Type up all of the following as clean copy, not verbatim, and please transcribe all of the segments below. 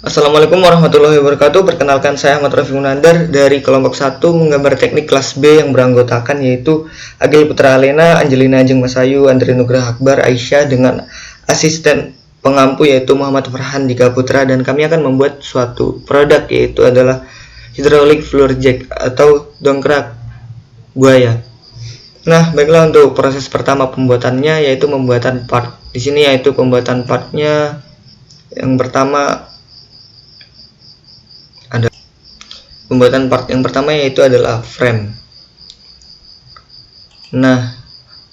Assalamualaikum warahmatullahi wabarakatuh. Perkenalkan, saya Ahmad Rafi Munandar dari kelompok 1 menggambar teknik kelas B yang beranggotakan yaitu Agil Putra Alena, Angelina Ajeng Masayu, Andri Nugraha Akbar, Aisyah dengan asisten pengampu yaitu Muhammad Farhan Dika Putra, dan kami akan membuat suatu produk yaitu adalah hydraulic floor jack atau dongkrak buaya. Nah, baiklah, untuk proses pertama pembuatannya yaitu pembuatan part. Di sini yaitu pembuatan partnya yang pertama. Pembuatan part yang pertama yaitu adalah frame. Nah,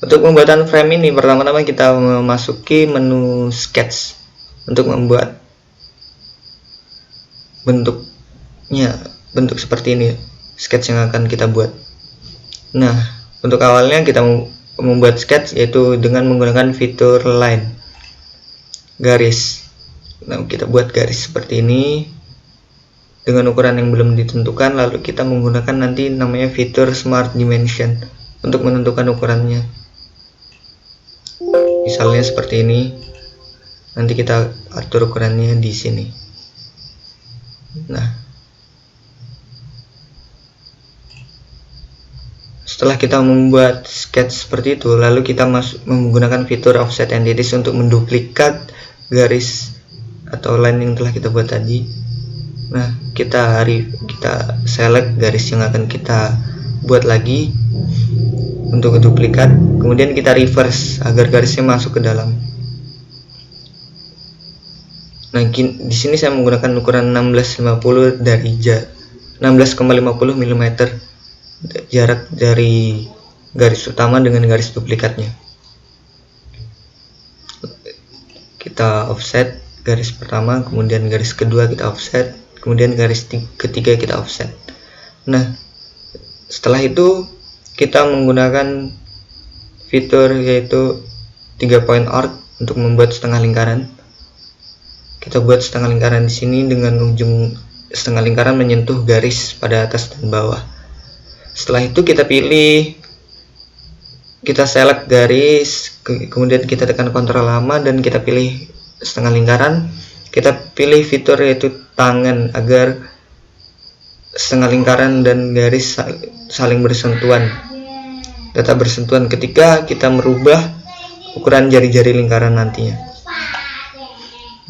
untuk pembuatan frame ini pertama-tama kita memasuki menu sketch untuk membuat bentuk seperti ini, sketch yang akan kita buat. Nah, untuk awalnya kita membuat sketch yaitu dengan menggunakan fitur line, garis. Nah, kita buat garis seperti ini dengan ukuran yang belum ditentukan, lalu kita menggunakan nanti namanya fitur smart dimension untuk menentukan ukurannya. Misalnya seperti ini, nanti kita atur ukurannya di sini. Nah, setelah kita membuat sketch seperti itu, lalu kita menggunakan fitur offset entities untuk menduplikat garis atau line yang telah kita buat tadi. Nah, kita select garis yang akan kita buat lagi untuk duplikat, kemudian kita reverse agar garisnya masuk ke dalam. Nah, di sini saya menggunakan ukuran 1650 dari 16,50 mm jarak dari garis utama dengan garis duplikatnya. Kita offset garis pertama, kemudian garis kedua kita offset, kemudian garis ketiga kita offset. Nah, setelah itu kita menggunakan fitur yaitu 3 point arc untuk membuat setengah lingkaran. Kita buat setengah lingkaran di sini dengan ujung setengah lingkaran menyentuh garis pada atas dan bawah. Setelah itu kita select garis, kemudian kita tekan Ctrl lama dan kita pilih setengah lingkaran. Kita pilih fitur yaitu tangan agar setengah lingkaran dan garis saling bersentuhan, tetap bersentuhan ketika kita merubah ukuran jari-jari lingkaran nantinya.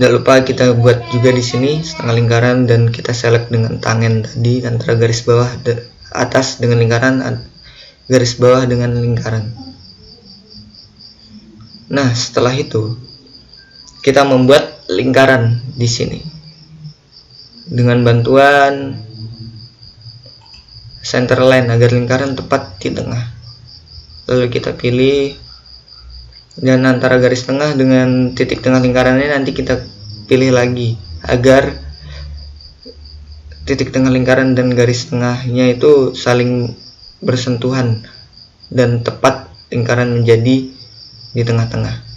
Tidak lupa kita buat juga di sini setengah lingkaran dan kita select dengan tangan tadi antara garis bawah atas dengan lingkaran, garis bawah dengan lingkaran. Nah, setelah itu kita membuat lingkaran di sini dengan bantuan center line agar lingkaran tepat di tengah. Lalu kita pilih, dan antara garis tengah dengan titik tengah lingkarannya nanti kita pilih lagi agar titik tengah lingkaran dan garis tengahnya itu saling bersentuhan dan tepat lingkaran menjadi di tengah-tengah.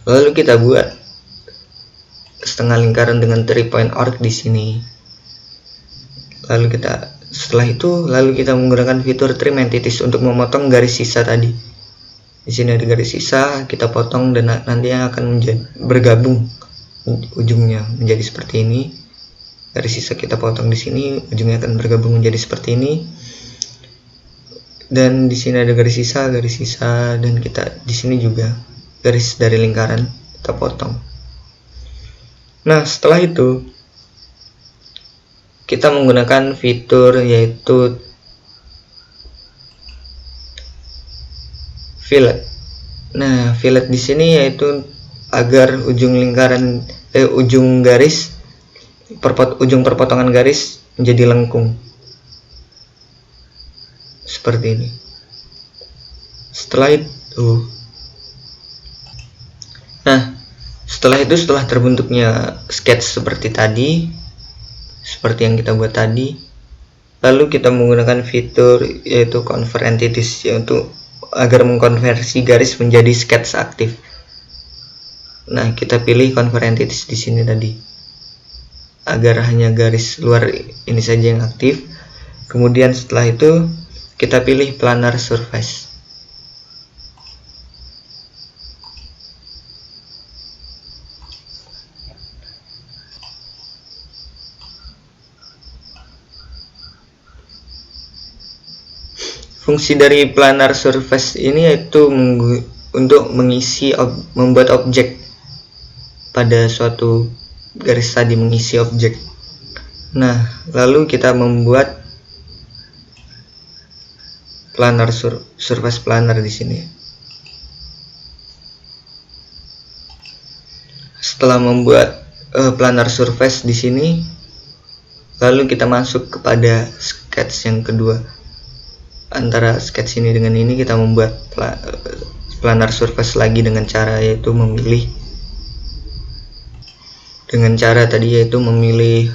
Lalu kita buat setengah lingkaran dengan 3 point arc di sini. Setelah itu kita menggunakan fitur trim entities untuk memotong garis sisa tadi. Di sini ada garis sisa, kita potong dan nanti akan bergabung ujungnya menjadi seperti ini. Garis sisa kita potong di sini, ujungnya akan bergabung menjadi seperti ini. Dan di sini ada garis sisa dan kita di sini juga garis dari lingkaran kita potong. Nah, setelah itu kita menggunakan fitur yaitu fillet. Nah, fillet di sini yaitu agar ujung perpotongan garis menjadi lengkung seperti ini. Setelah terbentuknya sketch seperti yang kita buat tadi, lalu kita menggunakan fitur yaitu convert entities yaitu agar mengkonversi garis menjadi sketch aktif. Nah, kita pilih convert entities di sini tadi agar hanya garis luar ini saja yang aktif. Kemudian setelah itu kita pilih planar surface. Fungsi dari planar surface ini yaitu untuk membuat objek pada suatu garis tadi, mengisi objek. Nah, lalu kita membuat planar surface planar di sini. Setelah membuat planar surface di sini, lalu kita masuk kepada sketch yang kedua. Antara sketch ini dengan ini kita membuat planar surface lagi dengan cara tadi yaitu memilih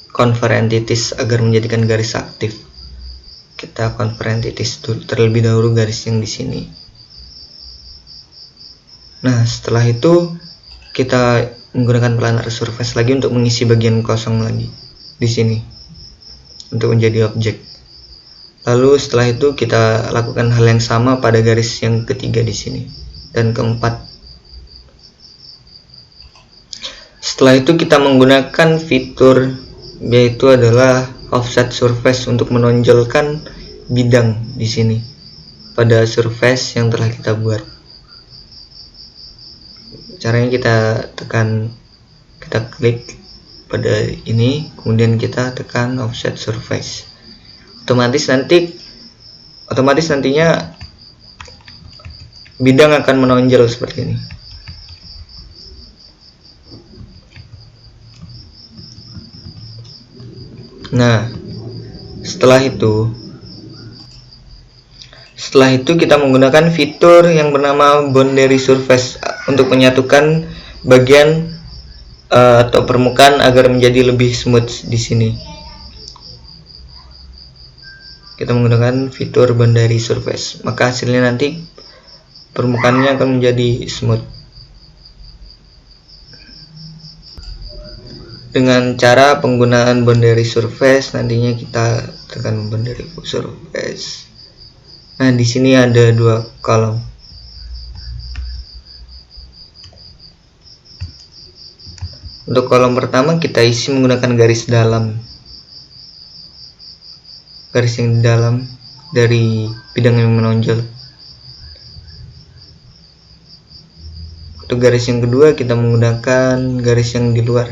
convert entities agar menjadikan garis aktif. Kita convert entities terlebih dahulu garis yang di sini. Nah, setelah itu kita menggunakan planar surface lagi untuk mengisi bagian kosong lagi di sini untuk menjadi objek. Lalu setelah itu kita lakukan hal yang sama pada garis yang ketiga di sini dan keempat. Setelah itu kita menggunakan fitur yaitu adalah offset surface untuk menonjolkan bidang di sini pada surface yang telah kita buat. Caranya kita klik pada ini, kemudian kita tekan offset surface. Otomatis nantinya bidang akan menonjol seperti ini. Nah, setelah itu kita menggunakan fitur yang bernama boundary surface untuk menyatukan bagian atau permukaan agar menjadi lebih smooth di sini. Kita menggunakan fitur boundary surface, maka hasilnya nanti permukaannya akan menjadi smooth. Dengan cara penggunaan boundary surface, nantinya kita tekan boundary surface. Nah, di sini ada dua kolom. Untuk kolom pertama kita isi menggunakan garis dalam. Garis yang di dalam dari bidang yang menonjol. Untuk garis yang kedua kita menggunakan garis yang di luar.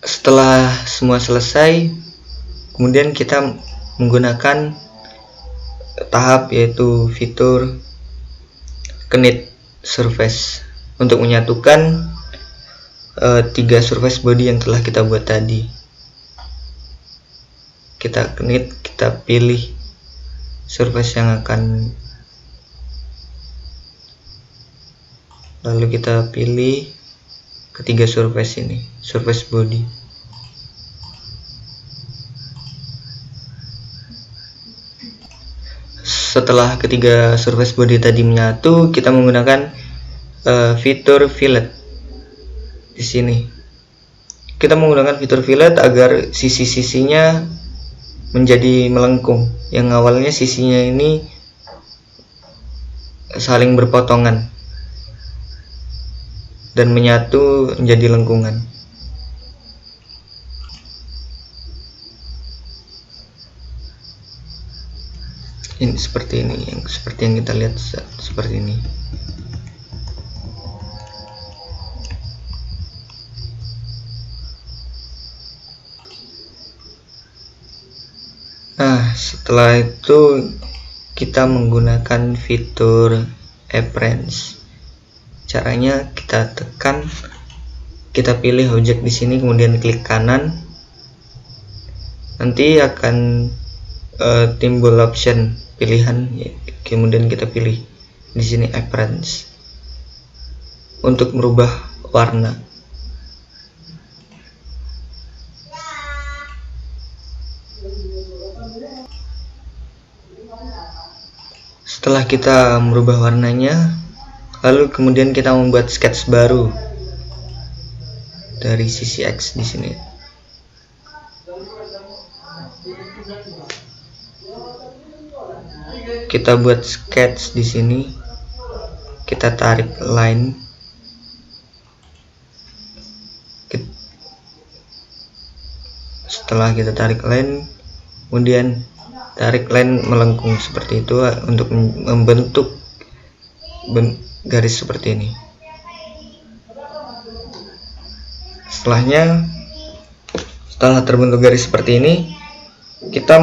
Setelah semua selesai, kemudian kita menggunakan tahap yaitu fitur knit surface untuk menyatukan tiga surface body yang telah kita buat tadi. Kita knit, kita pilih surface yang akan, lalu kita pilih ketiga surface ini, surface body. Setelah ketiga surface body tadi menyatu, kita menggunakan fitur fillet di sini. Kita menggunakan fitur fillet agar sisi-sisinya menjadi melengkung. Yang awalnya sisinya ini saling berpotongan dan menyatu menjadi lengkungan. Ini seperti ini, seperti yang kita lihat seperti ini. Nah, setelah itu kita menggunakan fitur appearance. Caranya kita tekan, kita pilih objek di sini, kemudian klik kanan. Nanti akan timbul option pilihan, kemudian kita pilih di sini appearance untuk merubah warna. Setelah kita merubah warnanya, lalu kemudian kita membuat sketch baru dari sisi X di sini. Kita buat sketch di sini, kita tarik line Setelah kita tarik line, kemudian tarik line melengkung seperti itu untuk membentuk garis seperti ini. Setelah terbentuk garis seperti ini, kita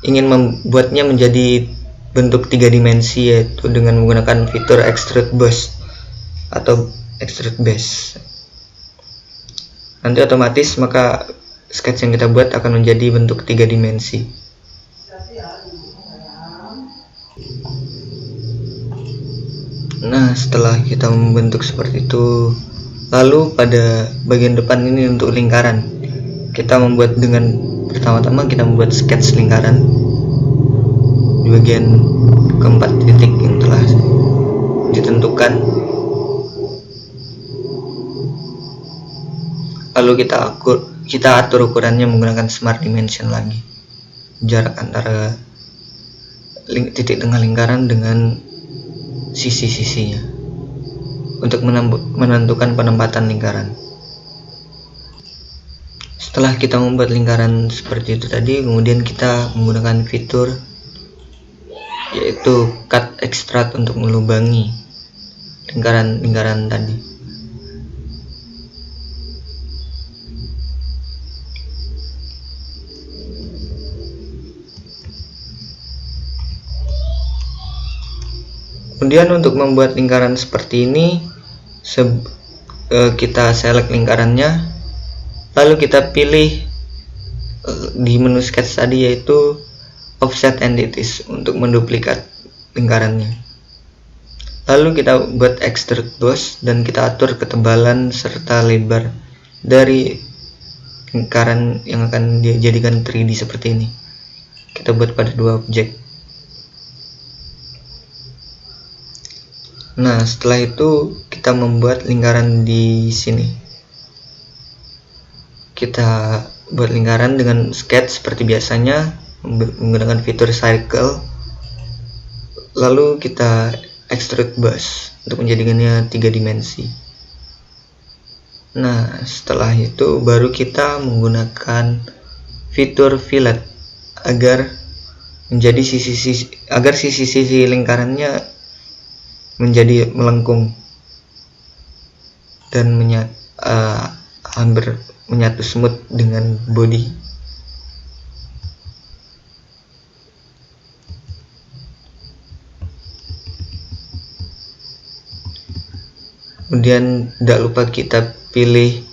ingin membuatnya menjadi bentuk 3 dimensi, yaitu dengan menggunakan fitur extrude boss atau extrude base. Nanti otomatis maka sketch yang kita buat akan menjadi bentuk 3 dimensi. Nah, setelah kita membentuk seperti itu, lalu pada bagian depan ini untuk lingkaran, kita membuat pertama-tama kita membuat sketch lingkaran di bagian keempat titik yang telah ditentukan. Lalu kita atur ukurannya menggunakan smart dimension lagi, jarak antara titik tengah lingkaran dengan sisi-sisinya untuk menentukan penempatan lingkaran. Setelah kita membuat lingkaran seperti itu tadi, kemudian kita menggunakan fitur yaitu cut extrude untuk melubangi lingkaran tadi. Kemudian untuk membuat lingkaran seperti ini, kita select lingkarannya, lalu kita pilih di menu sketch tadi yaitu offset entities untuk menduplikat lingkarannya. Lalu kita buat extrude boss dan kita atur ketebalan serta lebar dari lingkaran yang akan dijadikan 3D seperti ini. Kita buat pada 2 objek. Nah, setelah itu kita membuat lingkaran di sini. Kita buat lingkaran dengan sketch seperti biasanya menggunakan fitur circle. Lalu kita extrude boss untuk menjadikannya 3 dimensi. Nah, setelah itu baru kita menggunakan fitur fillet agar sisi-sisi lingkarannya menjadi melengkung dan hampir menyatu smooth dengan body. Kemudian tidak lupa kita pilih,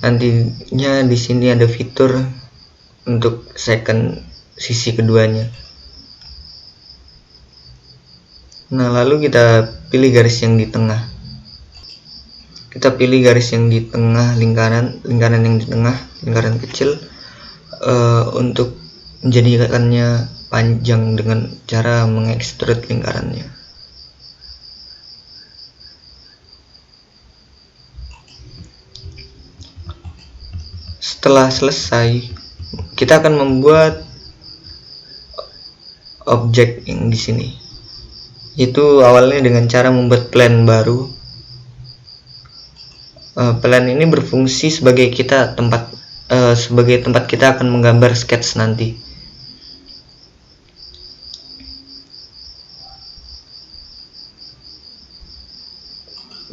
nantinya di sini ada fitur untuk second sisi keduanya. Nah, lalu kita pilih garis yang di tengah. Kita pilih garis yang di tengah lingkaran yang di tengah, lingkaran kecil, untuk menjadikannya panjang dengan cara mengekstrud lingkarannya. Setelah selesai, kita akan membuat objek yang di sini. Itu awalnya dengan cara membuat plan baru. Plan ini berfungsi sebagai tempat kita akan menggambar sketch nanti.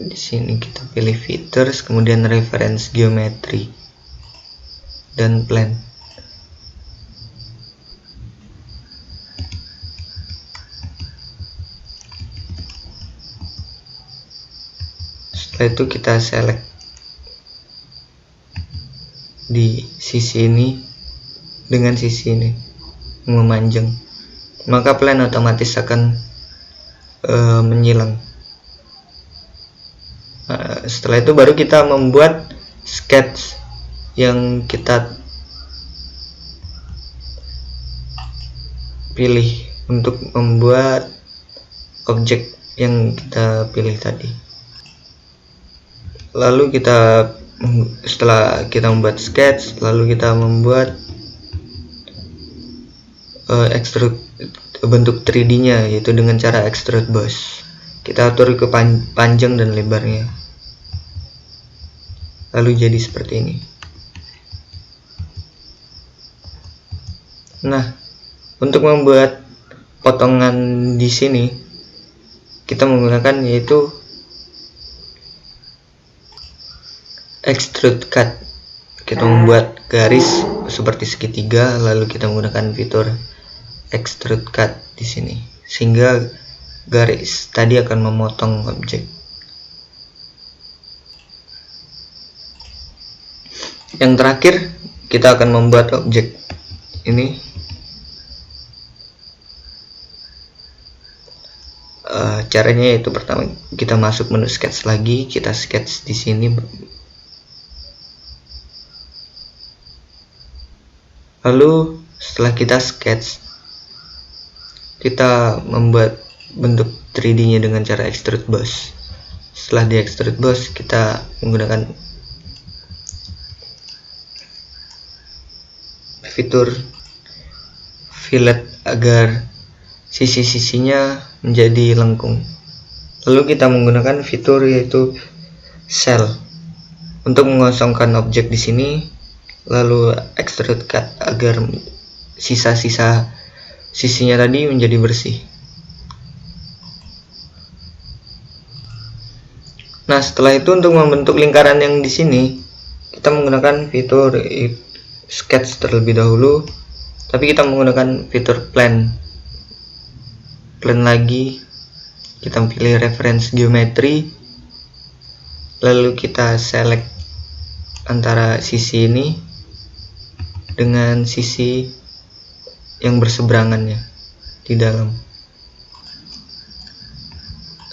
Di sini kita pilih features, kemudian reference geometry dan plan. Setelah itu kita select di sisi ini dengan sisi ini memanjang, maka plan otomatis akan menyilang. Setelah itu baru kita membuat sketch yang kita pilih untuk membuat objek yang kita pilih tadi. Lalu setelah kita membuat sketch, lalu kita membuat extrude bentuk 3D nya, yaitu dengan cara extrude boss. Kita atur ke panjang dan lebarnya, lalu jadi seperti ini. Nah, untuk membuat potongan di sini kita menggunakan yaitu extrude cut. Kita membuat garis seperti segitiga, lalu kita menggunakan fitur extrude cut di sini, sehingga garis tadi akan memotong objek. Yang terakhir, kita akan membuat objek ini. Caranya yaitu pertama kita masuk menu sketch lagi, kita sketch di sini. Lalu setelah kita sketch, kita membuat bentuk 3D-nya dengan cara extrude boss. Setelah di extrude boss, kita menggunakan fitur fillet agar sisi-sisinya menjadi lengkung. Lalu kita menggunakan fitur yaitu cell untuk mengosongkan objek di sini, lalu extrude cut agar sisa-sisa sisinya tadi menjadi bersih. Nah, setelah itu untuk membentuk lingkaran yang di sini, kita menggunakan fitur sketch terlebih dahulu, tapi kita menggunakan fitur plan lagi. Kita pilih reference geometry, lalu kita select antara sisi ini dengan sisi yang berseberangannya di dalam.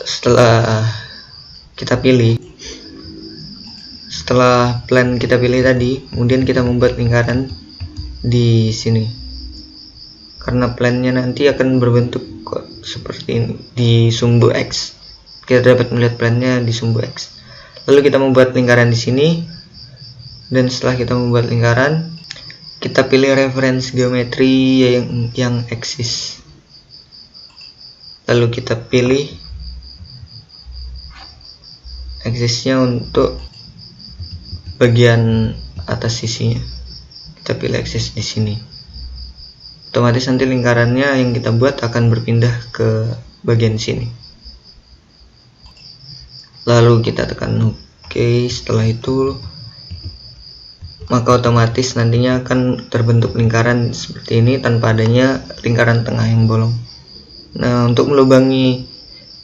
Setelah kita pilih, setelah plan kita pilih tadi, kemudian kita membuat lingkaran di sini. Karena plannya nanti akan berbentuk seperti ini di sumbu X. Kita dapat melihat plannya di sumbu X. Lalu kita membuat lingkaran di sini, dan setelah kita membuat lingkaran, kita pilih reference geometri yang eksis. Lalu kita pilih eksisnya untuk bagian atas sisinya. Kita pilih eksis di sini. Otomatis nanti lingkarannya yang kita buat akan berpindah ke bagian sini. Lalu kita tekan OK. Setelah itu, maka otomatis nantinya akan terbentuk lingkaran seperti ini tanpa adanya lingkaran tengah yang bolong. Nah, untuk melubangi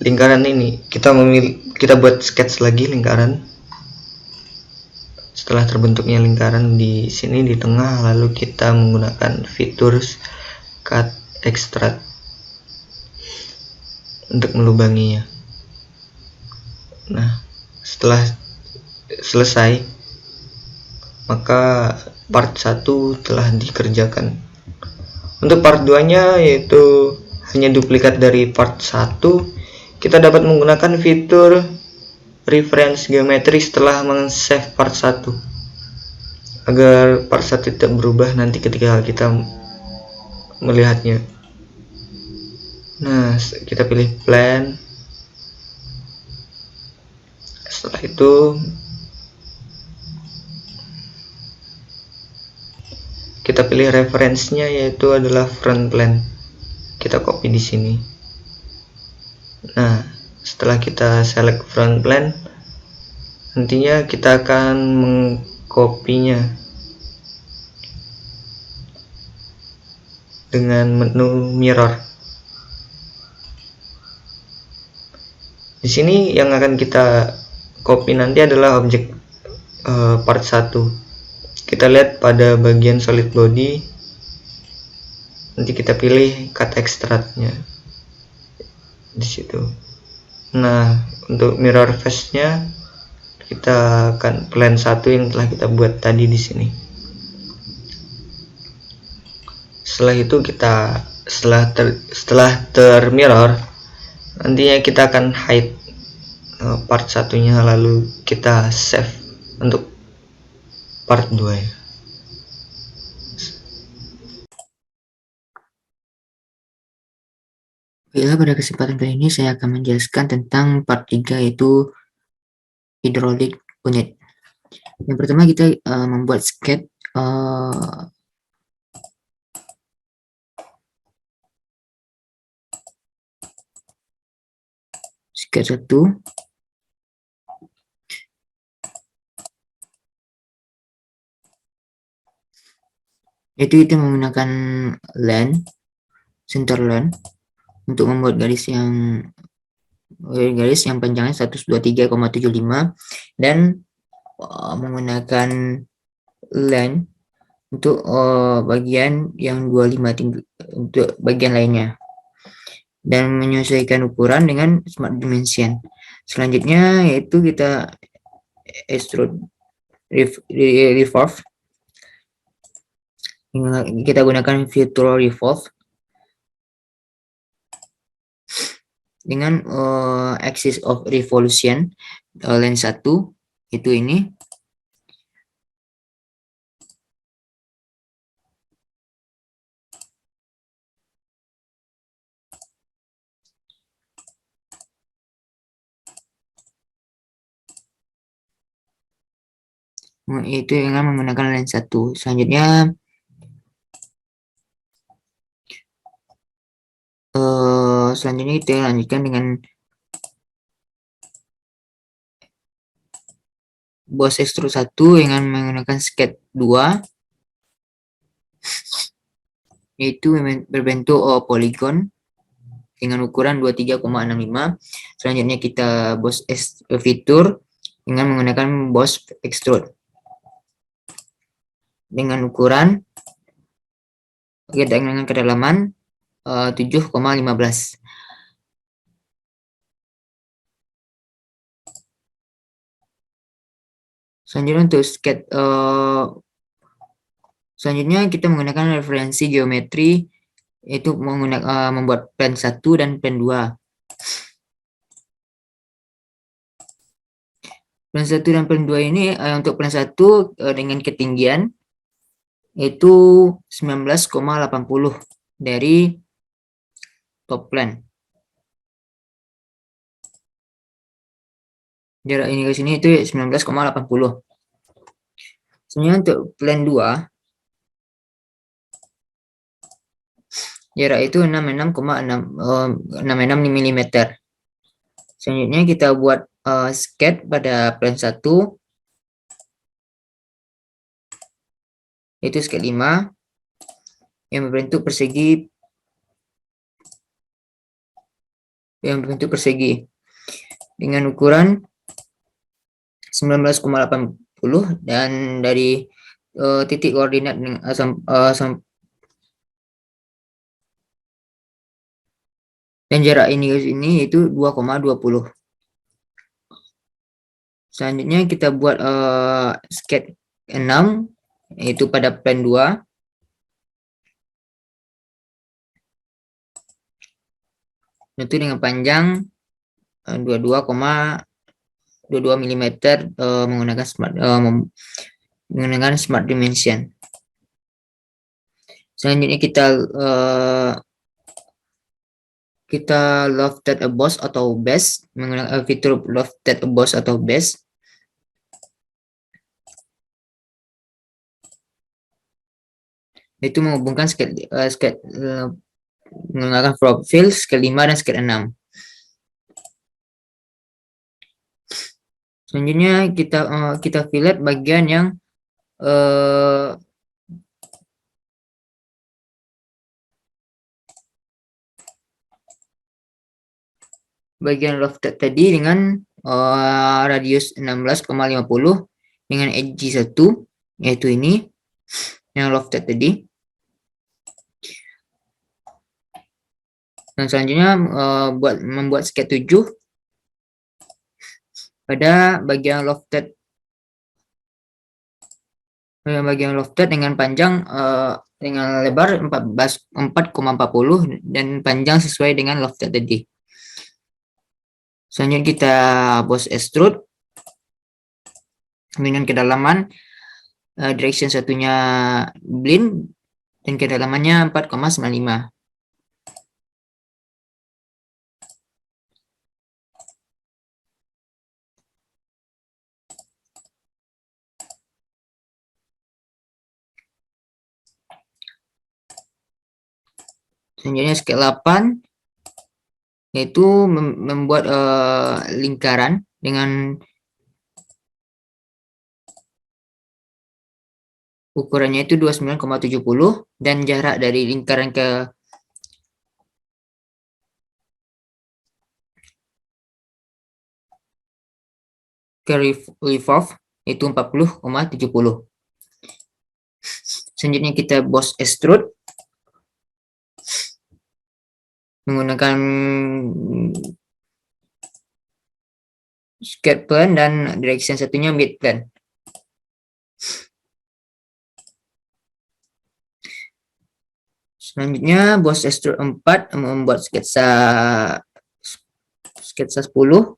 lingkaran ini, kita buat sketch lagi lingkaran. Setelah terbentuknya lingkaran di sini di tengah, lalu kita menggunakan fitur cut extrude untuk melubanginya. Nah, setelah selesai, maka part 1 telah dikerjakan. Untuk part 2 nya yaitu hanya duplikat dari part 1, kita dapat menggunakan fitur reference geometry setelah men-save part 1 agar part 1 tidak berubah nanti ketika kita melihatnya. Nah, kita pilih plan. Setelah itu kita pilih referensinya yaitu adalah front plane. Kita copy di sini. Nah, setelah kita select front plane, nantinya kita akan mengkopinya dengan menu mirror. Di sini yang akan kita copy nanti adalah objek part 1. Kita lihat pada bagian solid body, nanti kita pilih cut extrude-nya di situ. Nah, untuk mirror face-nya kita akan plan 1 yang telah kita buat tadi di sini. Setelah itu kita setelah termirror, nantinya kita akan hide part 1-nya, lalu kita save untuk part 2 ya. Baiklah, pada kesempatan kali ini saya akan menjelaskan tentang part 3 yaitu hydraulic unit. Yang pertama kita membuat sketch sketch 1. Itu kita menggunakan line, center line, untuk membuat garis yang panjangnya 123,75 dan menggunakan line untuk bagian yang 25 untuk bagian lainnya, dan menyesuaikan ukuran dengan smart dimension. Selanjutnya yaitu kita extrude revolve. Kita gunakan fitur revolve dengan axis of revolution line 1 itu ini. Itu dengan menggunakan line 1. Selanjutnya kita lanjutkan dengan boss extrude 1 dengan menggunakan sketch 2, yaitu berbentuk polygon dengan ukuran 23,65. Selanjutnya kita boss fitur dengan menggunakan boss extrude dengan ukuran dengan kedalaman 7,15. Selanjutnya untuk sketch selanjutnya kita menggunakan referensi geometri, yaitu membuat plan 1 dan plan 2. Plan 1 dan plan 2 ini untuk plan 1 dengan ketinggian yaitu 19,80 dari top plan. Jarak ini ke sini itu 19,80. Sebenarnya untuk plan 2 jarak itu 66,66 mm. Selanjutnya kita buat sketch pada plan 1 yaitu sketch 5 yang berbentuk persegi dengan ukuran 19,80 dan dari titik koordinat dan jarak ini ke sini itu 2,20. Selanjutnya kita buat sketch 6 yaitu pada plan 2. Itu dengan panjang 22,22 mm menggunakan smart dimension. Selanjutnya kita lofted boss atau base menggunakan fitur lofted boss atau base. Itu menghubungkan menggunakan profil sketch 5 dan sketch 6. Selanjutnya kita fillet bagian yang bagian lofted tadi dengan radius 16,50 dengan edge 1, yaitu ini yang lofted tadi. Dan selanjutnya membuat sketch 7 pada bagian lofted dengan panjang dengan lebar 4,40 dan panjang sesuai dengan lofted tadi. Selanjutnya kita boss extrude dengan kedalaman direction satunya blend dan kedalamannya 4,95. Selanjutnya sketch 8 yaitu membuat lingkaran dengan ukurannya itu 29,70 dan jarak dari lingkaran ke revolve itu 40,70. Selanjutnya kita boss extrude menggunakan sketch plan dan direction satunya mid plan. Selanjutnya boss extrude 4 membuat sketsa 10,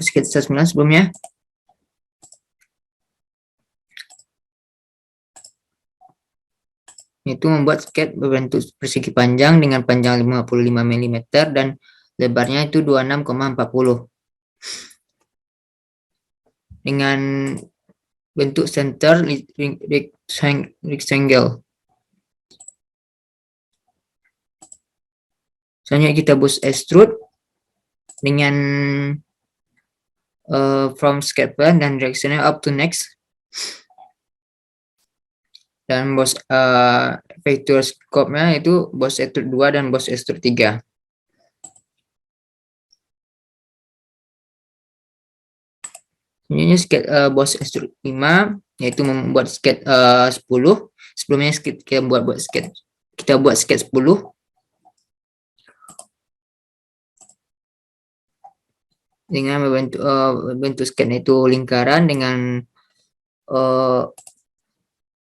sketsa 9 sebelumnya. Itu membuat sketch berbentuk persegi panjang dengan panjang 55 mm dan lebarnya itu 26,40 dengan bentuk center rectangle. Selanjutnya kita boss extrude dengan from sketch plan dan directionnya up to next, dan boss vector scope-nya itu boss extrude 2 dan boss extrude 3. Selanjutnya sketch boss extrude 5 yaitu membuat sketch 10. Sebelumnya kita buat sketch 10 dengan bentuk sketch itu lingkaran dengan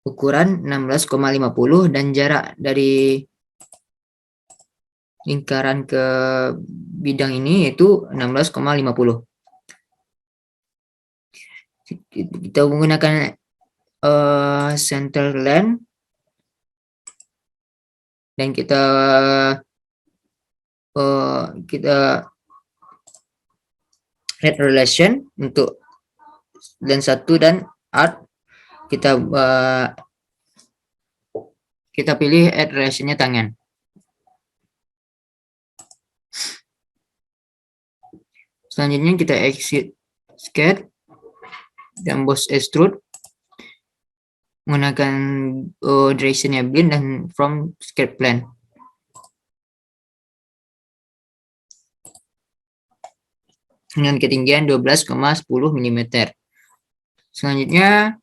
ukuran 16,50 dan jarak dari lingkaran ke bidang ini yaitu 16,50. Kita menggunakan center line dan kita red relation untuk line 1 dan art. Kita pilih add relation-nya tangan. Selanjutnya kita exit sketch dan boss extrude menggunakan direction-nya blend dan from sketch plan. Dengan ketinggian 12,10 mm. Selanjutnya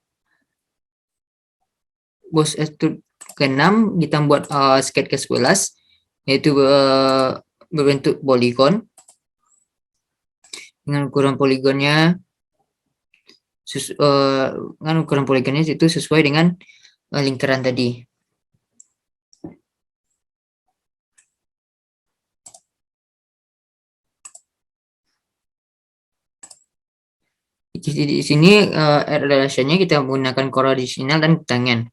boss extrude ke-6 kita buat sketch ke-11 yaitu berbentuk poligon dengan ukuran poligonnya itu sesuai dengan lingkaran tadi. Di sini relation-nya kita menggunakan koordinat dan tangan.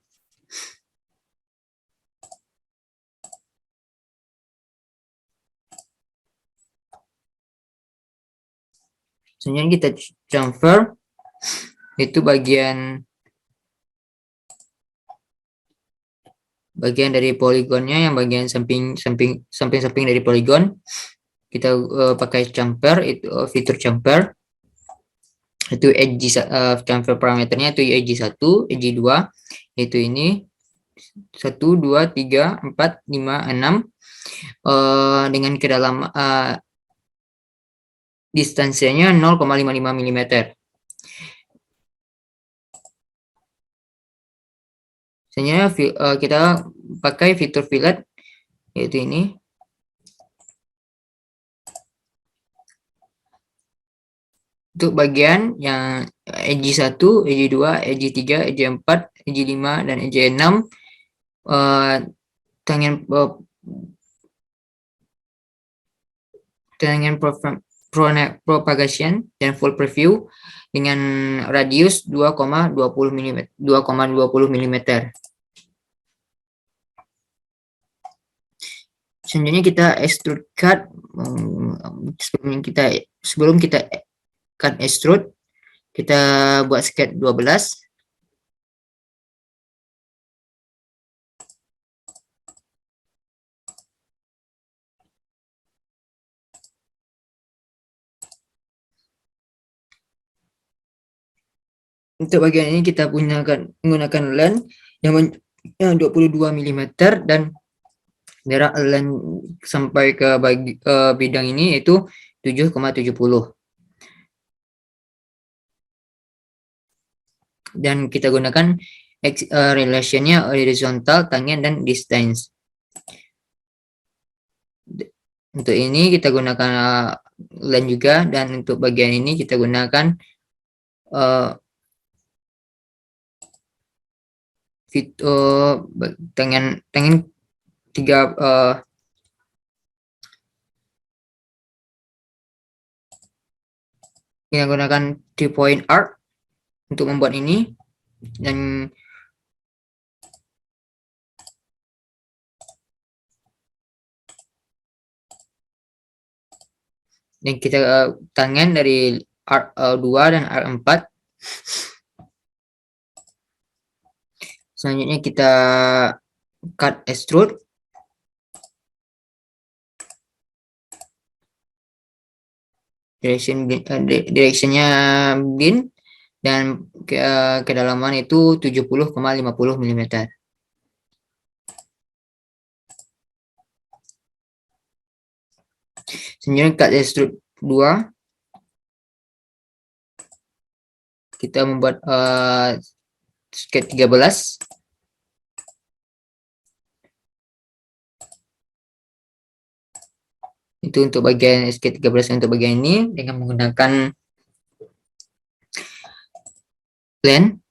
Selanjutnya kita transfer itu bagian dari poligonnya, yang bagian samping dari poligon kita pakai chamfer, itu fitur chamfer. Itu edge chamfer parameternya itu edge 1, edge 2 yaitu ini 1, 2, 3, 4, 5, 6 dengan kedalaman distansinya 0,55 mm. Selanjutnya kita pakai fitur fillet yaitu ini. Untuk bagian yang edge 1, edge 2, edge 3, edge 4, edge 5 dan edge 6 tangan propagation dan full preview dengan radius 2,20 mm. Selanjutnya kita extrude cut. Sebelum kita cut extrude, kita buat sketch 12. Untuk bagian ini kita menggunakan lens yang 22 mm dan jarak lens sampai ke bidang ini yaitu 7,70, dan kita gunakan relationnya horizontal, tangent, dan distance. Untuk ini kita gunakan lens juga, dan untuk bagian ini kita gunakan tangen tiga, kita gunakan 3-point arc untuk membuat ini, dan kita tangen dari arc 2 dan arc 4. Selanjutnya kita cut extrude. Directionnya bin, dan kedalaman itu 70,50 mm. Selanjutnya cut extrude 2, kita membuat sketch 13. Itu untuk bagian sketch 13 untuk bagian ini dengan menggunakan lens.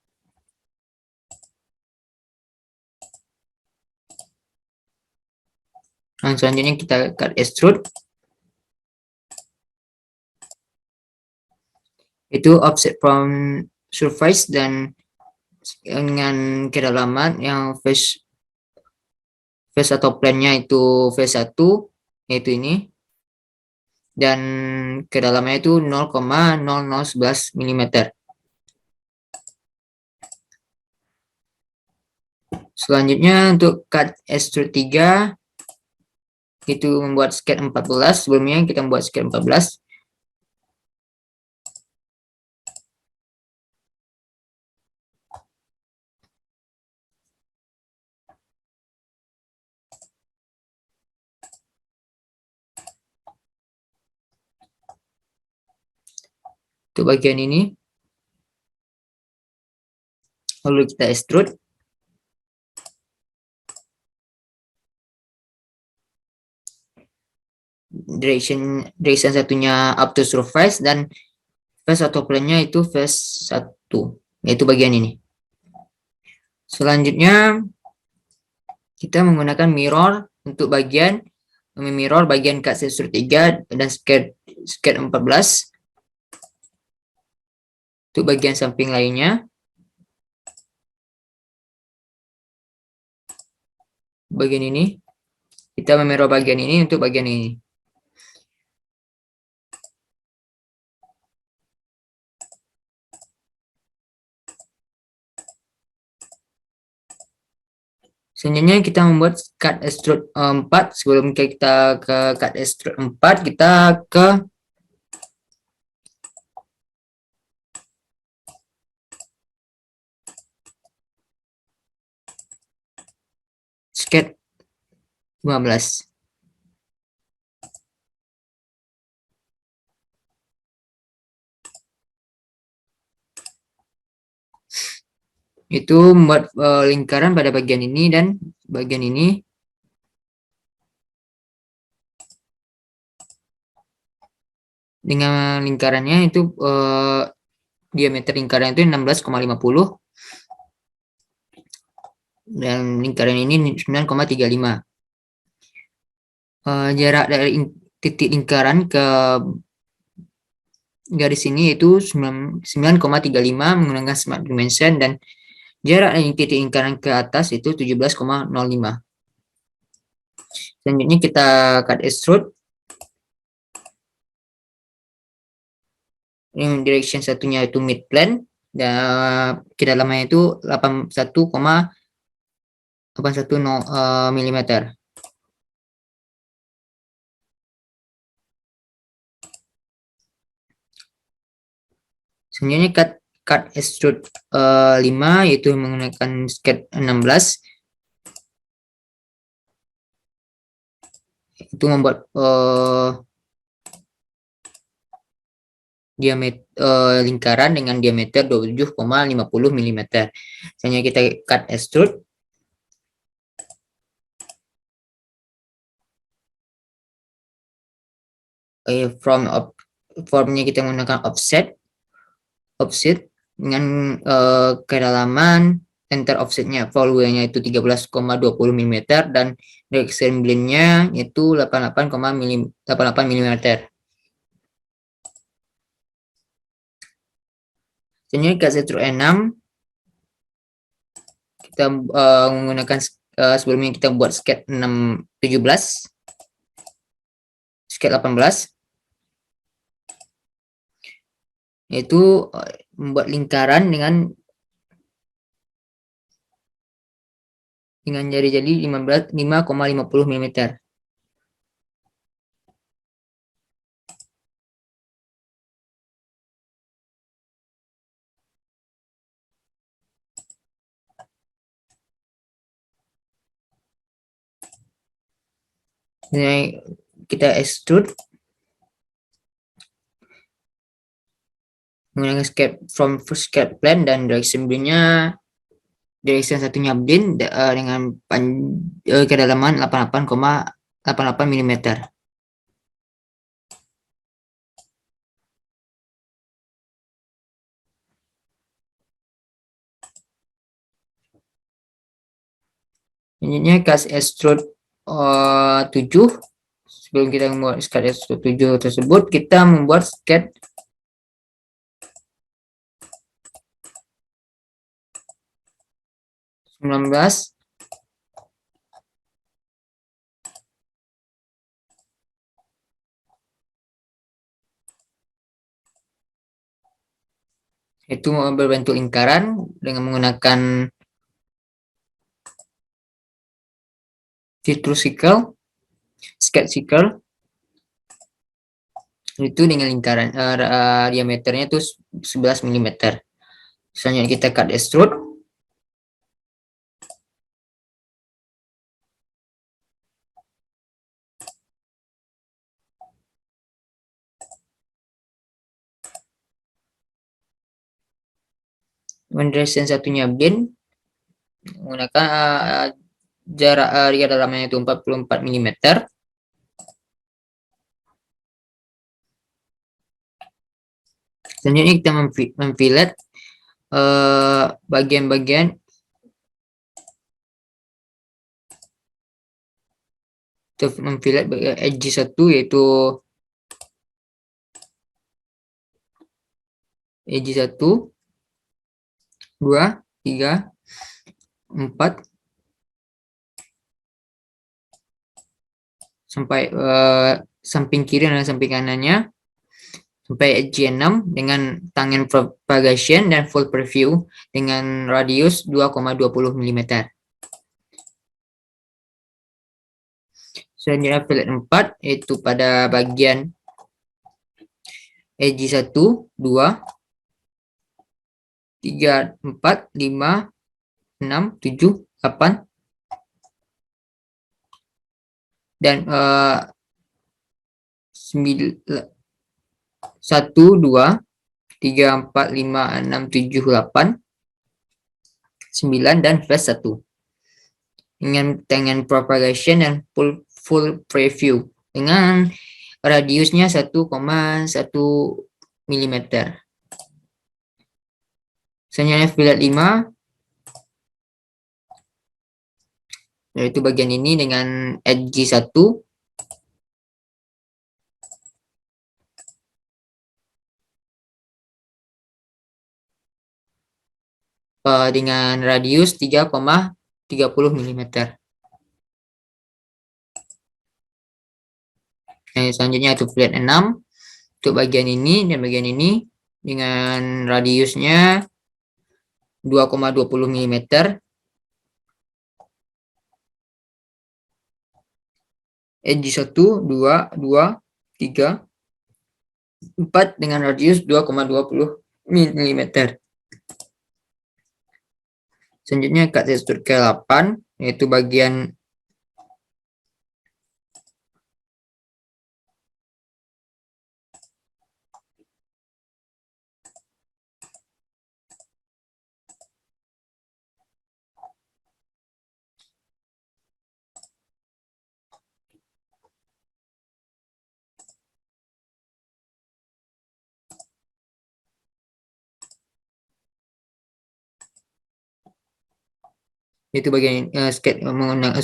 Nah, selanjutnya kita cut extrude. Itu offset from surface dan dengan kedalaman yang face atau plane-nya itu face 1, yaitu ini, dan kedalamannya itu 0,0011 mm. Selanjutnya untuk cut extrude 3 itu membuat sketch 14. Sebelumnya kita membuat sketch 14. Untuk bagian ini, lalu kita extrude. Direction satunya up to surface, dan face atau plane-nya itu face 1, yaitu bagian ini. Selanjutnya kita menggunakan mirror untuk bagian cut extrude 3 dan sketch 14. Untuk bagian samping lainnya, bagian ini kita memirror bagian ini untuk bagian ini. Selanjutnya kita membuat cut extrude 4. Sebelum kita ke cut extrude 4, kita ke sketch 15. Itu membuat lingkaran pada bagian ini dan bagian ini. Dengan lingkarannya itu diameter lingkaran itu 16,50 dan lingkaran ini 9,35. Jarak dari titik lingkaran ke garis ini itu 9,35 menggunakan smart dimension, dan jarak dari titik lingkaran ke atas itu 17,05. Selanjutnya kita cut extrude. Ini direction satunya itu mid plane, dan kedalamannya itu 81,810 mm. Selanjutnya cut cut extrude 5 yaitu menggunakan sketch 16. Itu membuat diameter lingkaran dengan diameter 27,50 mm. Misalnya kita cut extrude. Formnya kita menggunakan offset dengan kedalaman center offsetnya volume-nya itu 13,20 mm dan direction blend-nya yaitu 88 mm. Selanjutnya cut extrude 6 kita menggunakan sebelumnya kita buat sketch 17, sketch 18 yaitu membuat lingkaran dengan jari-jari 5,50 mm. Ini kita extrude menggunakan sketch plan dan direction blend-nya, direction satunya blend dengan kedalaman 88,88 mm. Selanjutnya cut extrude 7. Sebelum kita membuat cut extrude 7 tersebut, kita membuat sketch 19 itu berbentuk lingkaran dengan menggunakan feature circle, sketch circle itu dengan lingkaran diameternya itu 11 mm. Selanjutnya kita cut extrude. Direction satunya blend menggunakan jarak area dalamnya itu 44 mm. Selanjutnya kita memfillet bagian-bagian edge 1 yaitu edge 1, 2, 3, 4 sampai samping kiri dan samping kanannya sampai edge 6 dengan tangen propagation dan full preview dengan radius 2,20 mm. Selanjutnya fillet 4 yaitu pada bagian edge 1, 2, 3, 4, 5, 6, 7, 8 dan 1, 2, 3, 4, 5, 6, 7, 8, 9 dan plus 1 dengan propagation dan full preview dengan radiusnya 1,1 mm. Selanjutnya fillet 5 yaitu bagian ini dengan edge 1 dengan radius 3,30 mm. Selanjutnya itu fillet 6 untuk bagian ini dan bagian ini dengan radiusnya 2,20 mm. Edge 1, 2, 2, 3, 4 dengan radius 2,20 mm. Selanjutnya cut extrude ke 8, yaitu bagian itu bagian sketch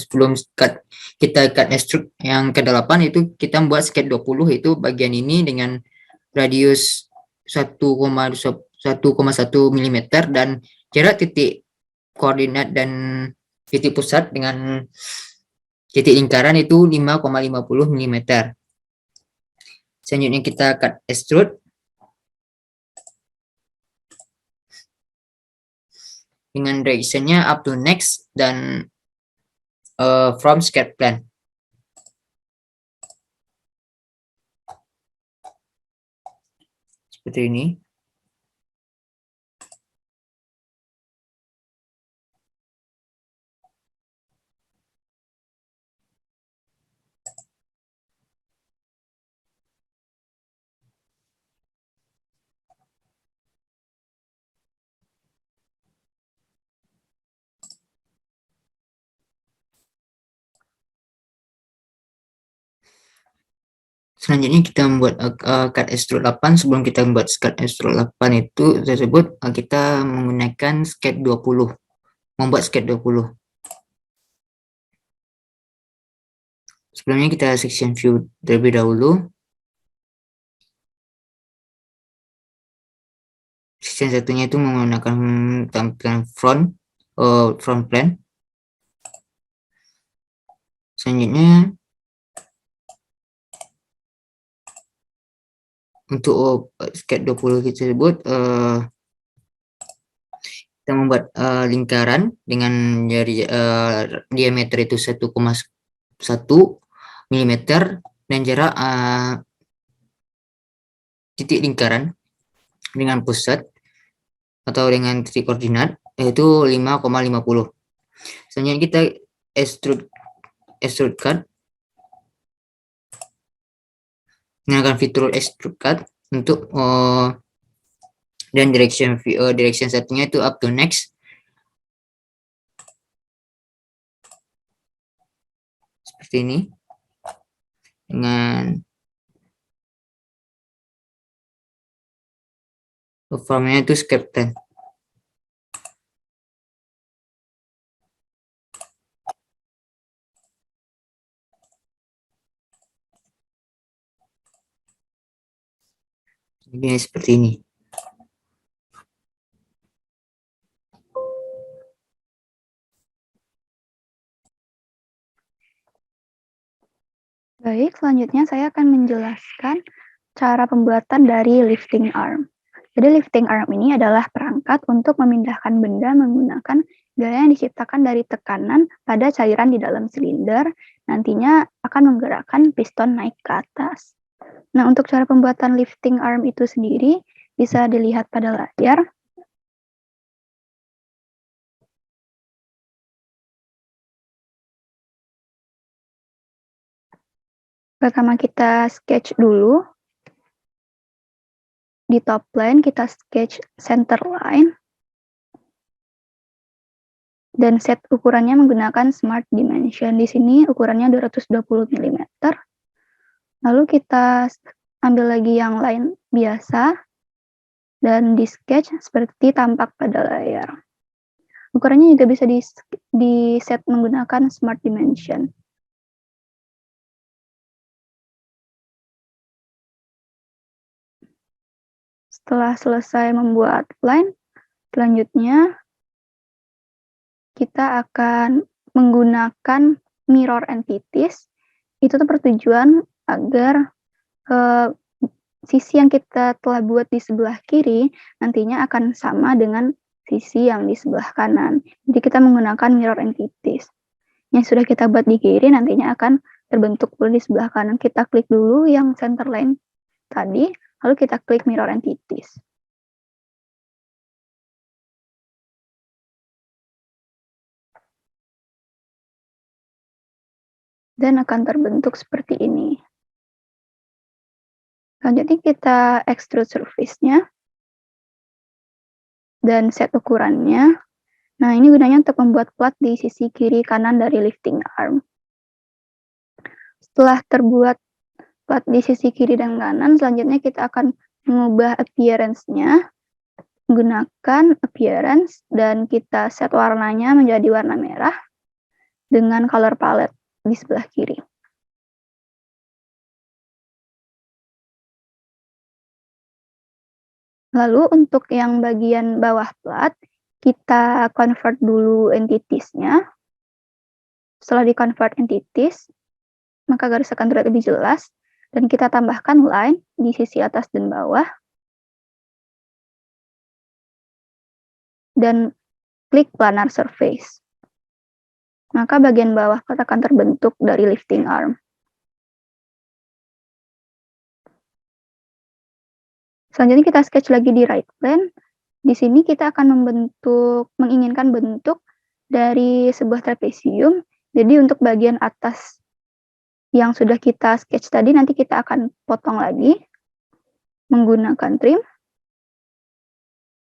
sebelum kita cut extrude yang ke-8 itu kita membuat sketch 20, itu bagian ini dengan radius 1,1 mm dan jarak titik koordinat dan titik pusat dengan titik lingkaran itu 5,50 mm. Selanjutnya kita cut extrude dengan directionnya up to next dan from sketch plan. Seperti ini. Selanjutnya kita membuat cut extrude 8. Sebelum kita membuat cut extrude 8 itu tersebut kita menggunakan sketch 20. Membuat sketch 20. Sebelumnya kita section view terlebih dahulu. Section satunya itu menggunakan tampilan front plan. Selanjutnya untuk sketch 20 tersebut kita membuat lingkaran dengan jari diameter itu 1,1 mm dan jarak titik lingkaran dengan pusat atau dengan titik koordinat yaitu 5,50. Selanjutnya kita extrude cut menggunakan fitur extrude cut untuk dan direction satunya itu up to next. Seperti ini. Dengan formnya itu sketch plan. Ini seperti ini. Baik, selanjutnya saya akan menjelaskan cara pembuatan dari lifting arm. Jadi lifting arm ini adalah perangkat untuk memindahkan benda menggunakan gaya yang diciptakan dari tekanan pada cairan di dalam silinder, nantinya akan menggerakkan piston naik ke atas. Nah, untuk cara pembuatan lifting arm itu sendiri bisa dilihat pada layar. Pertama kita sketch dulu. Di top line kita sketch center line. Dan set ukurannya menggunakan Smart Dimension. Di sini ukurannya 220 mm. Lalu kita ambil lagi yang lain biasa dan di sketch seperti tampak pada layar. Ukurannya juga bisa di set menggunakan Smart Dimension. Setelah selesai membuat line, selanjutnya kita akan menggunakan mirror entities. Itu tuh bertujuan agar sisi yang kita telah buat di sebelah kiri nantinya akan sama dengan sisi yang di sebelah kanan. Jadi kita menggunakan mirror entities. Yang sudah kita buat di kiri nantinya akan terbentuk pula di sebelah kanan. Kita klik dulu yang center line tadi, lalu kita klik mirror entities. dan akan terbentuk seperti ini. Selanjutnya kita extrude surface-nya dan set ukurannya. Nah, ini gunanya untuk membuat plat di sisi kiri kanan dari lifting arm. Setelah terbuat plat di sisi kiri dan kanan, selanjutnya kita akan mengubah appearance-nya menggunakan appearance dan kita set warnanya menjadi warna merah dengan color palette di sebelah kiri. Lalu untuk yang bagian bawah plat, kita convert dulu entities-nya. Setelah di-convert entities, maka garis akan terlihat lebih jelas dan kita tambahkan line di sisi atas dan bawah. Dan klik planar surface. Maka bagian bawah plat akan terbentuk dari lifting arm. Selanjutnya kita sketch lagi di right plane. Di sini kita akan menginginkan bentuk dari sebuah trapesium. Jadi untuk bagian atas yang sudah kita sketch tadi, nanti kita akan potong lagi menggunakan trim.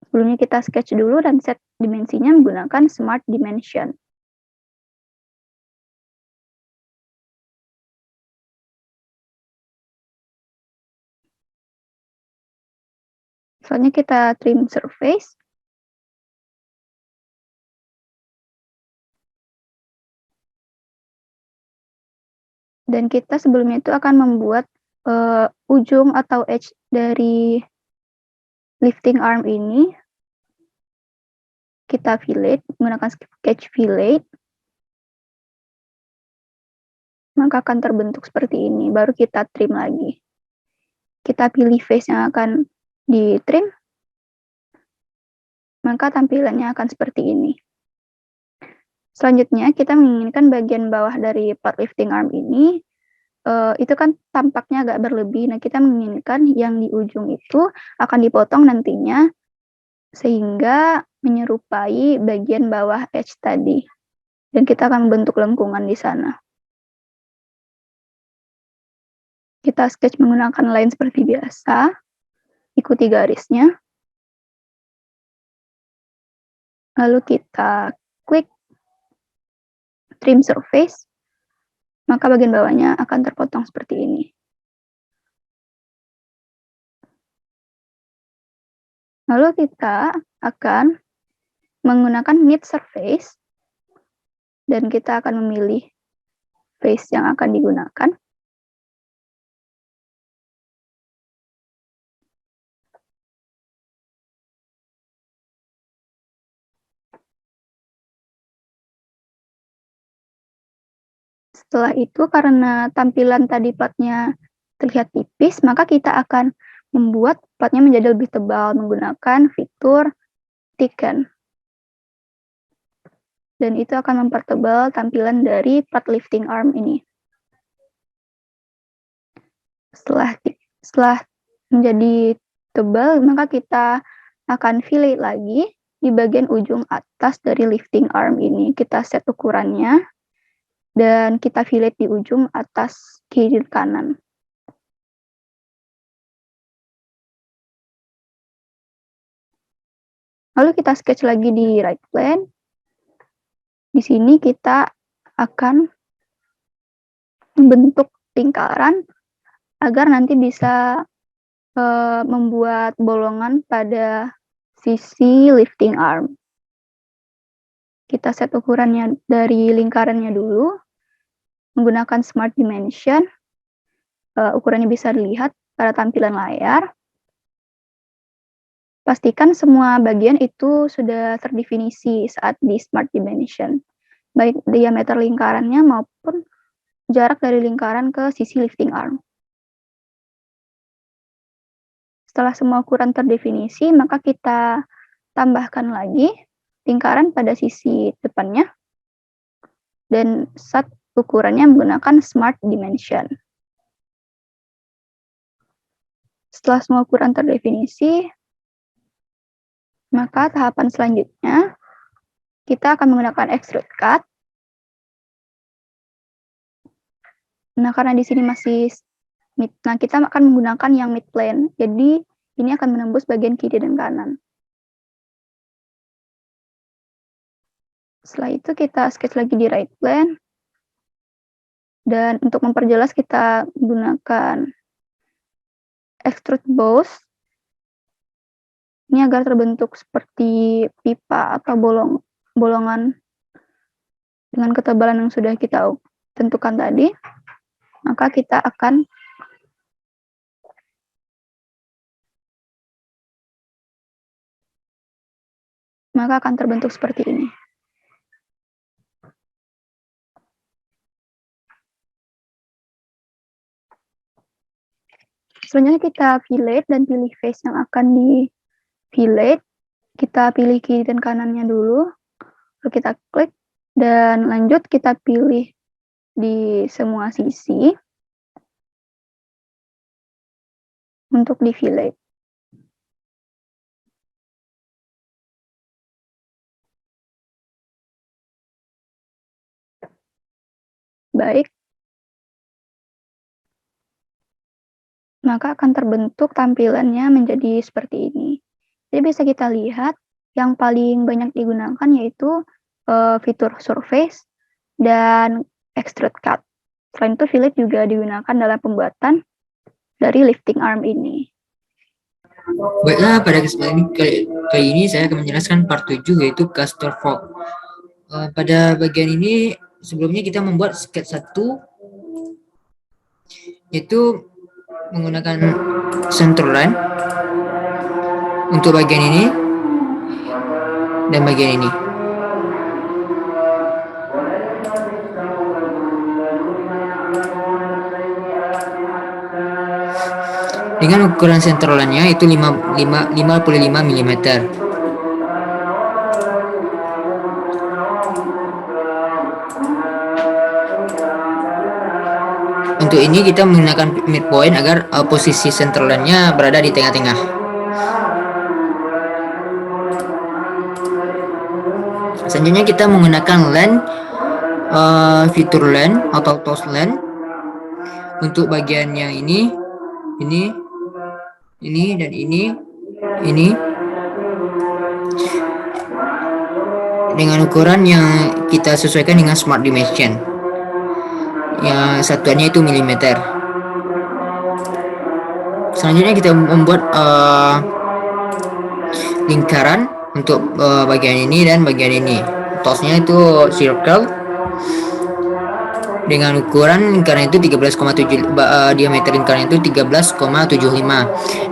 Sebelumnya kita sketch dulu dan set dimensinya menggunakan Smart Dimension. Selanjutnya kita trim surface. Dan kita sebelumnya itu akan membuat ujung atau edge dari lifting arm ini. Kita fillet menggunakan sketch fillet. Maka akan terbentuk seperti ini. Baru kita trim lagi. Kita pilih face yang akan di trim. Maka tampilannya akan seperti ini. Selanjutnya kita menginginkan bagian bawah dari part lifting arm ini itu kan tampaknya agak berlebih. Nah, kita menginginkan yang di ujung itu akan dipotong nantinya sehingga menyerupai bagian bawah edge tadi. Dan kita akan membentuk lengkungan di sana. Kita sketch menggunakan line seperti biasa. Ikuti garisnya. Lalu kita klik trim surface. Maka bagian bawahnya akan terpotong seperti ini. Lalu kita akan menggunakan mid surface dan kita akan memilih face yang akan digunakan. Setelah itu karena tampilan tadi platnya terlihat tipis, maka kita akan membuat platnya menjadi lebih tebal menggunakan fitur thicken. Dan itu akan mempertebal tampilan dari plat lifting arm ini. Setelah menjadi tebal, maka kita akan fillet lagi di bagian ujung atas dari lifting arm ini. Kita set ukurannya dan kita fillet di ujung atas kiri kanan. Lalu kita sketch lagi di right plane. Di sini kita akan membentuk lingkaran agar nanti bisa membuat bolongan pada sisi lifting arm. Kita set ukurannya dari lingkarannya dulu menggunakan Smart Dimension. Ukurannya bisa dilihat pada tampilan layar. Pastikan semua bagian itu sudah terdefinisi saat di Smart Dimension, baik diameter lingkarannya maupun jarak dari lingkaran ke sisi lifting arm. Setelah semua ukuran terdefinisi, maka kita tambahkan lagi lingkaran pada sisi depannya dan set ukurannya menggunakan Smart Dimension. Setelah semua ukuran terdefinisi, maka tahapan selanjutnya kita akan menggunakan extrude cut. Nah, karena di sini masih mid, nah kita akan menggunakan yang mid plane. Jadi ini akan menembus bagian kiri dan kanan. Setelah itu kita sketch lagi di right plane. Dan untuk memperjelas kita gunakan extrude boss. Ini agar terbentuk seperti pipa atau bolongan dengan ketebalan yang sudah kita tentukan tadi. Maka kita akan terbentuk seperti ini. Selanjutnya kita fillet dan pilih face yang akan di fillet. Kita pilih kiri dan kanannya dulu, lalu kita klik dan lanjut kita pilih di semua sisi untuk di fillet. Baik, maka akan terbentuk tampilannya menjadi seperti ini. Jadi bisa kita lihat yang paling banyak digunakan yaitu fitur surface dan extrude cut. Selain itu fillet juga digunakan dalam pembuatan dari lifting arm ini. Baiklah, pada kesempatan kali ini saya akan menjelaskan part 7 yaitu caster fork. Pada bagian ini sebelumnya kita membuat sketch 1 yaitu menggunakan center line untuk bagian ini dan bagian ini. Dengan ukuran center line-nya itu 55 mm. Untuk ini kita menggunakan midpoint agar posisi center line-nya berada di tengah-tengah. Selanjutnya kita menggunakan lens fitur lens atau toss lens untuk bagian yang ini dan ini dengan ukuran yang kita sesuaikan dengan smart dimension. Yang satuannya itu milimeter. Selanjutnya kita membuat lingkaran untuk bagian ini dan bagian ini. Tossnya itu circle dengan ukuran lingkaran itu 13,7 diameter lingkaran itu 13,75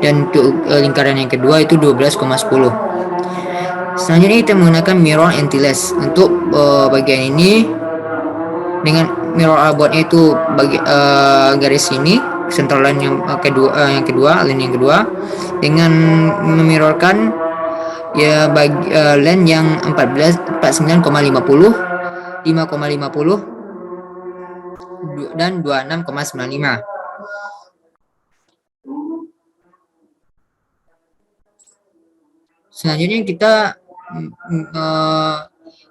dan untuk lingkaran yang kedua itu 12,10. Selanjutnya kita menggunakan mirror anti-lace untuk bagian ini dengan mirror arbotnya itu garis ini central line yang kedua line yang kedua dengan memirrorkan ya line yang 49,50 5,50 dan 26,95. Selanjutnya kita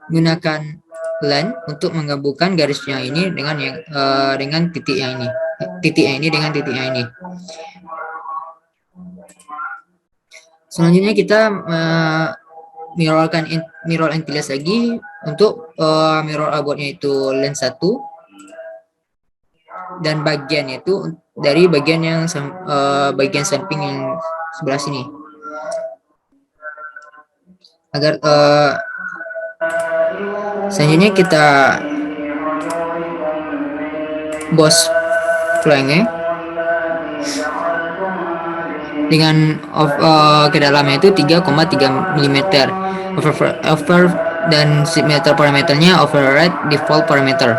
menggunakan line untuk menggabungkan garisnya ini dengan yang dengan titiknya ini, dengan titiknya ini. Selanjutnya kita mirror anti-lace lagi untuk mirror arbotnya itu lens 1 dan bagiannya itu dari bagian yang bagian samping yang sebelah sini agar selanjutnya kita boss flank dengan kedalamannya itu 3,3 mm over dan meter parameternya override default parameter.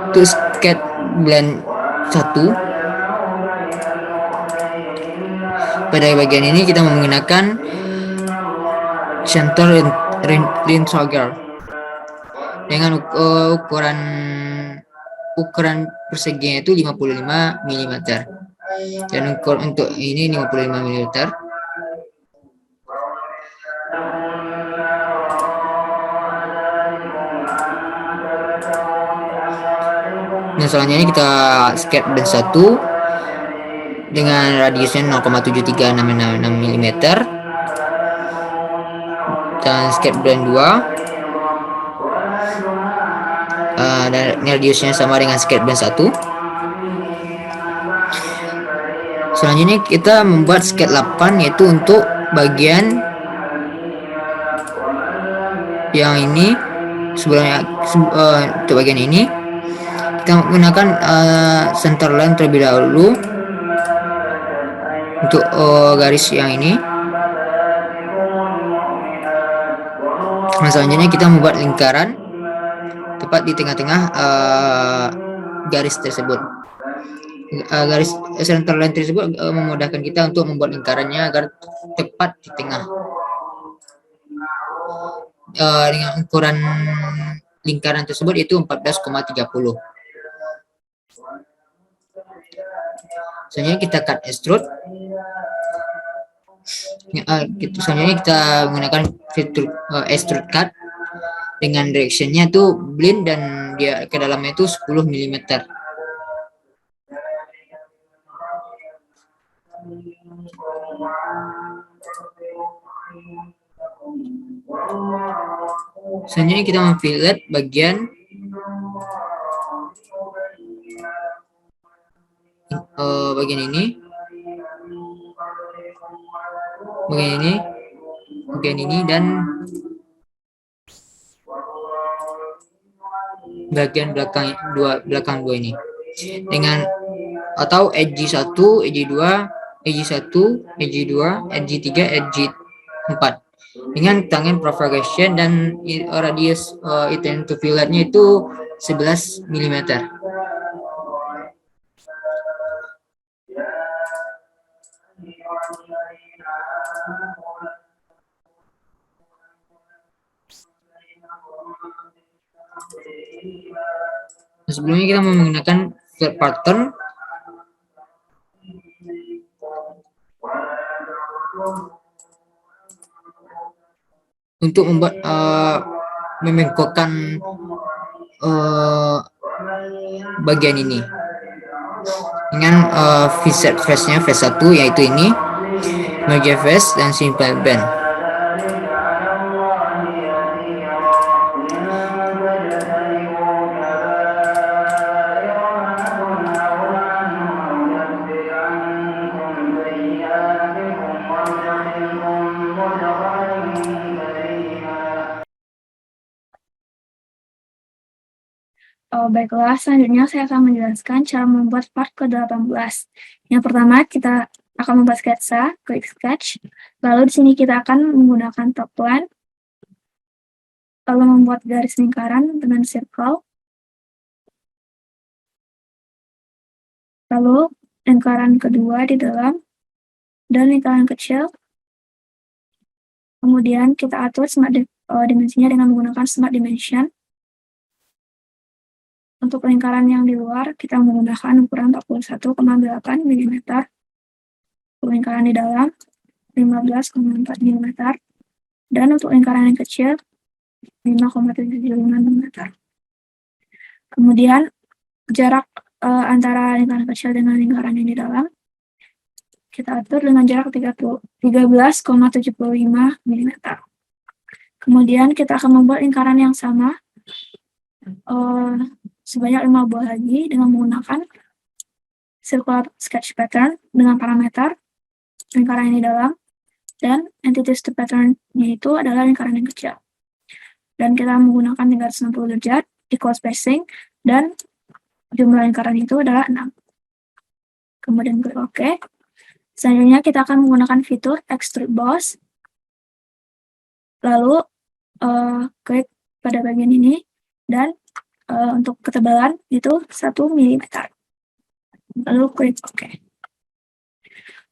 Untuk sketch blend 1 pada bagian ini kita menggunakan center line trigger dengan ukuran perseginya itu 55 mm dan untuk ini 55 mm. Nah, selanjutnya kita sketch blend 1 dengan radiusnya 0,73666 mm, dan sketch blend 2 dan radiusnya sama dengan sketch blend 1. Selanjutnya kita membuat sketch 8, yaitu untuk bagian yang ini. Sebelumnya untuk bagian ini kita menggunakan center line terlebih dahulu untuk garis yang ini. Nah, selanjutnya kita membuat lingkaran tepat di tengah-tengah garis tersebut. Garis center line tersebut memudahkan kita untuk membuat lingkarannya agar tepat di tengah. Dengan ukuran lingkaran tersebut itu 14,30. Selanjutnya kita cut extrude. Selanjutnya kita menggunakan fitur extrude cut dengan directionnya itu blend, dan dia ke dalamnya itu 10 mm. Selanjutnya kita memfillet bagian bagian ini, dan bagian belakang dua ini dengan atau edge 1, edge 2, edge 1, edge 2, edge 3, edge 4 dengan tangan propagation, dan radius intend to filletnya itu 11 mm. Sebelumnya kita menggunakan flat pattern untuk membuat membengkokkan bagian ini dengan facet face-nya face 1, yaitu ini merge face dan simple bend. Baiklah, selanjutnya saya akan menjelaskan cara membuat part ke-18. Yang pertama, kita akan membuat sketsa, klik sketch. Lalu di sini kita akan menggunakan top line, lalu membuat garis lingkaran dengan circle. Lalu lingkaran kedua di dalam, dan lingkaran kecil. Kemudian kita atur dimensinya dengan menggunakan smart dimension. Untuk lingkaran yang di luar, kita menggunakan ukuran 41,8 mm. Untuk lingkaran di dalam, 15,4 mm. Dan untuk lingkaran yang kecil, 5,75 mm. Kemudian, jarak antara lingkaran kecil dengan lingkaran yang di dalam, kita atur dengan jarak 13,75 mm. Kemudian, kita akan membuat lingkaran yang sama, sebanyak 5 buah lagi dengan menggunakan circular sketch pattern dengan parameter lingkaran yang di dalam, dan entities to pattern-nya itu adalah lingkaran yang kecil. Dan kita menggunakan 360 derajat, equal spacing, dan jumlah lingkaran itu adalah 6. Kemudian klik OK. Selanjutnya kita akan menggunakan fitur extrude boss. Lalu klik pada bagian ini, dan untuk ketebalan itu 1 mm. Lalu klik OK.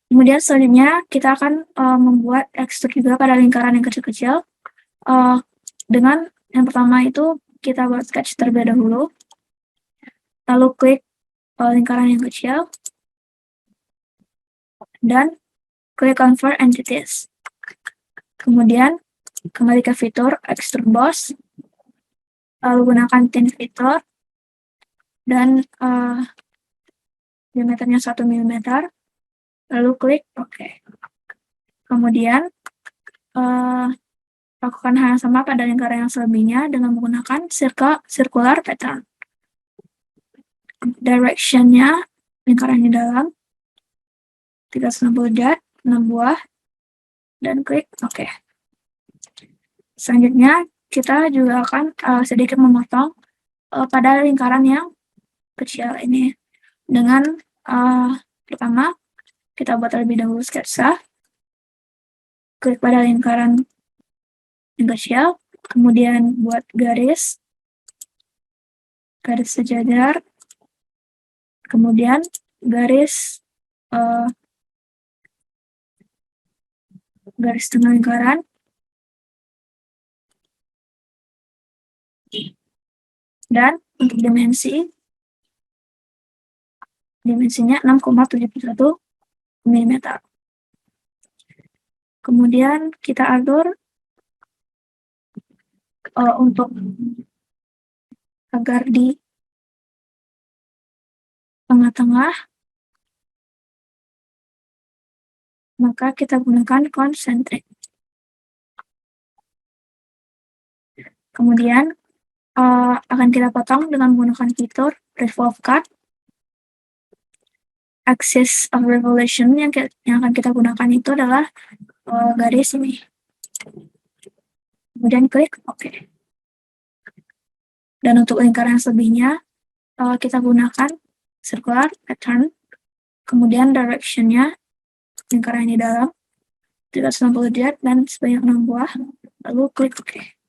Kemudian selanjutnya kita akan membuat extrude juga pada lingkaran yang kecil-kecil. Dengan yang pertama itu kita buat sketch terlebih dahulu. Lalu klik lingkaran yang kecil. Dan klik convert entities. Kemudian kembali ke fitur extrude boss. Lalu gunakan thin fitur, dan diameternya 1 mm, lalu klik OK. Kemudian lakukan hal yang sama pada lingkaran yang selebihnya dengan menggunakan circular pattern. Direction-nya lingkaran di dalam 360 derajat, 6 buah, dan klik OK. Selanjutnya kita juga akan sedikit memotong pada lingkaran yang kecil ini dengan pertama kita buat terlebih dahulu sketsa, klik pada lingkaran yang kecil, kemudian buat garis sejajar, kemudian garis tengah lingkaran, dan untuk dimensinya 6,71 mm. Kemudian kita atur untuk agar di tengah-tengah, maka kita gunakan concentric. Kemudian akan kita potong dengan menggunakan fitur revolve cut. Axis of revolution yang akan kita gunakan itu adalah garis ini. Kemudian klik OK. Dan untuk lingkaran selebihnya kita gunakan circular pattern. Kemudian direction-nya lingkaran di dalam 360 derajat dan sebanyak 6 buah. Lalu klik OK.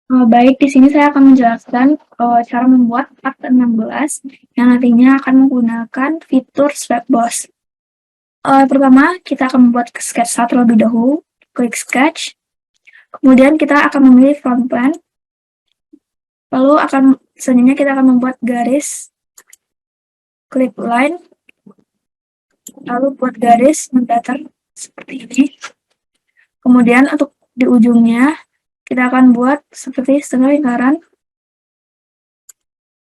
Baik, di sini saya akan menjelaskan cara membuat part 16 yang nantinya akan menggunakan fitur Swap Boss. Pertama, kita akan membuat sketsa terlebih dahulu, klik Sketch. Kemudian kita akan memilih front plan. Lalu selanjutnya kita akan membuat garis, klik Line. Lalu buat garis mendatar seperti ini. Kemudian untuk di ujungnya, kita akan buat seperti setengah lingkaran,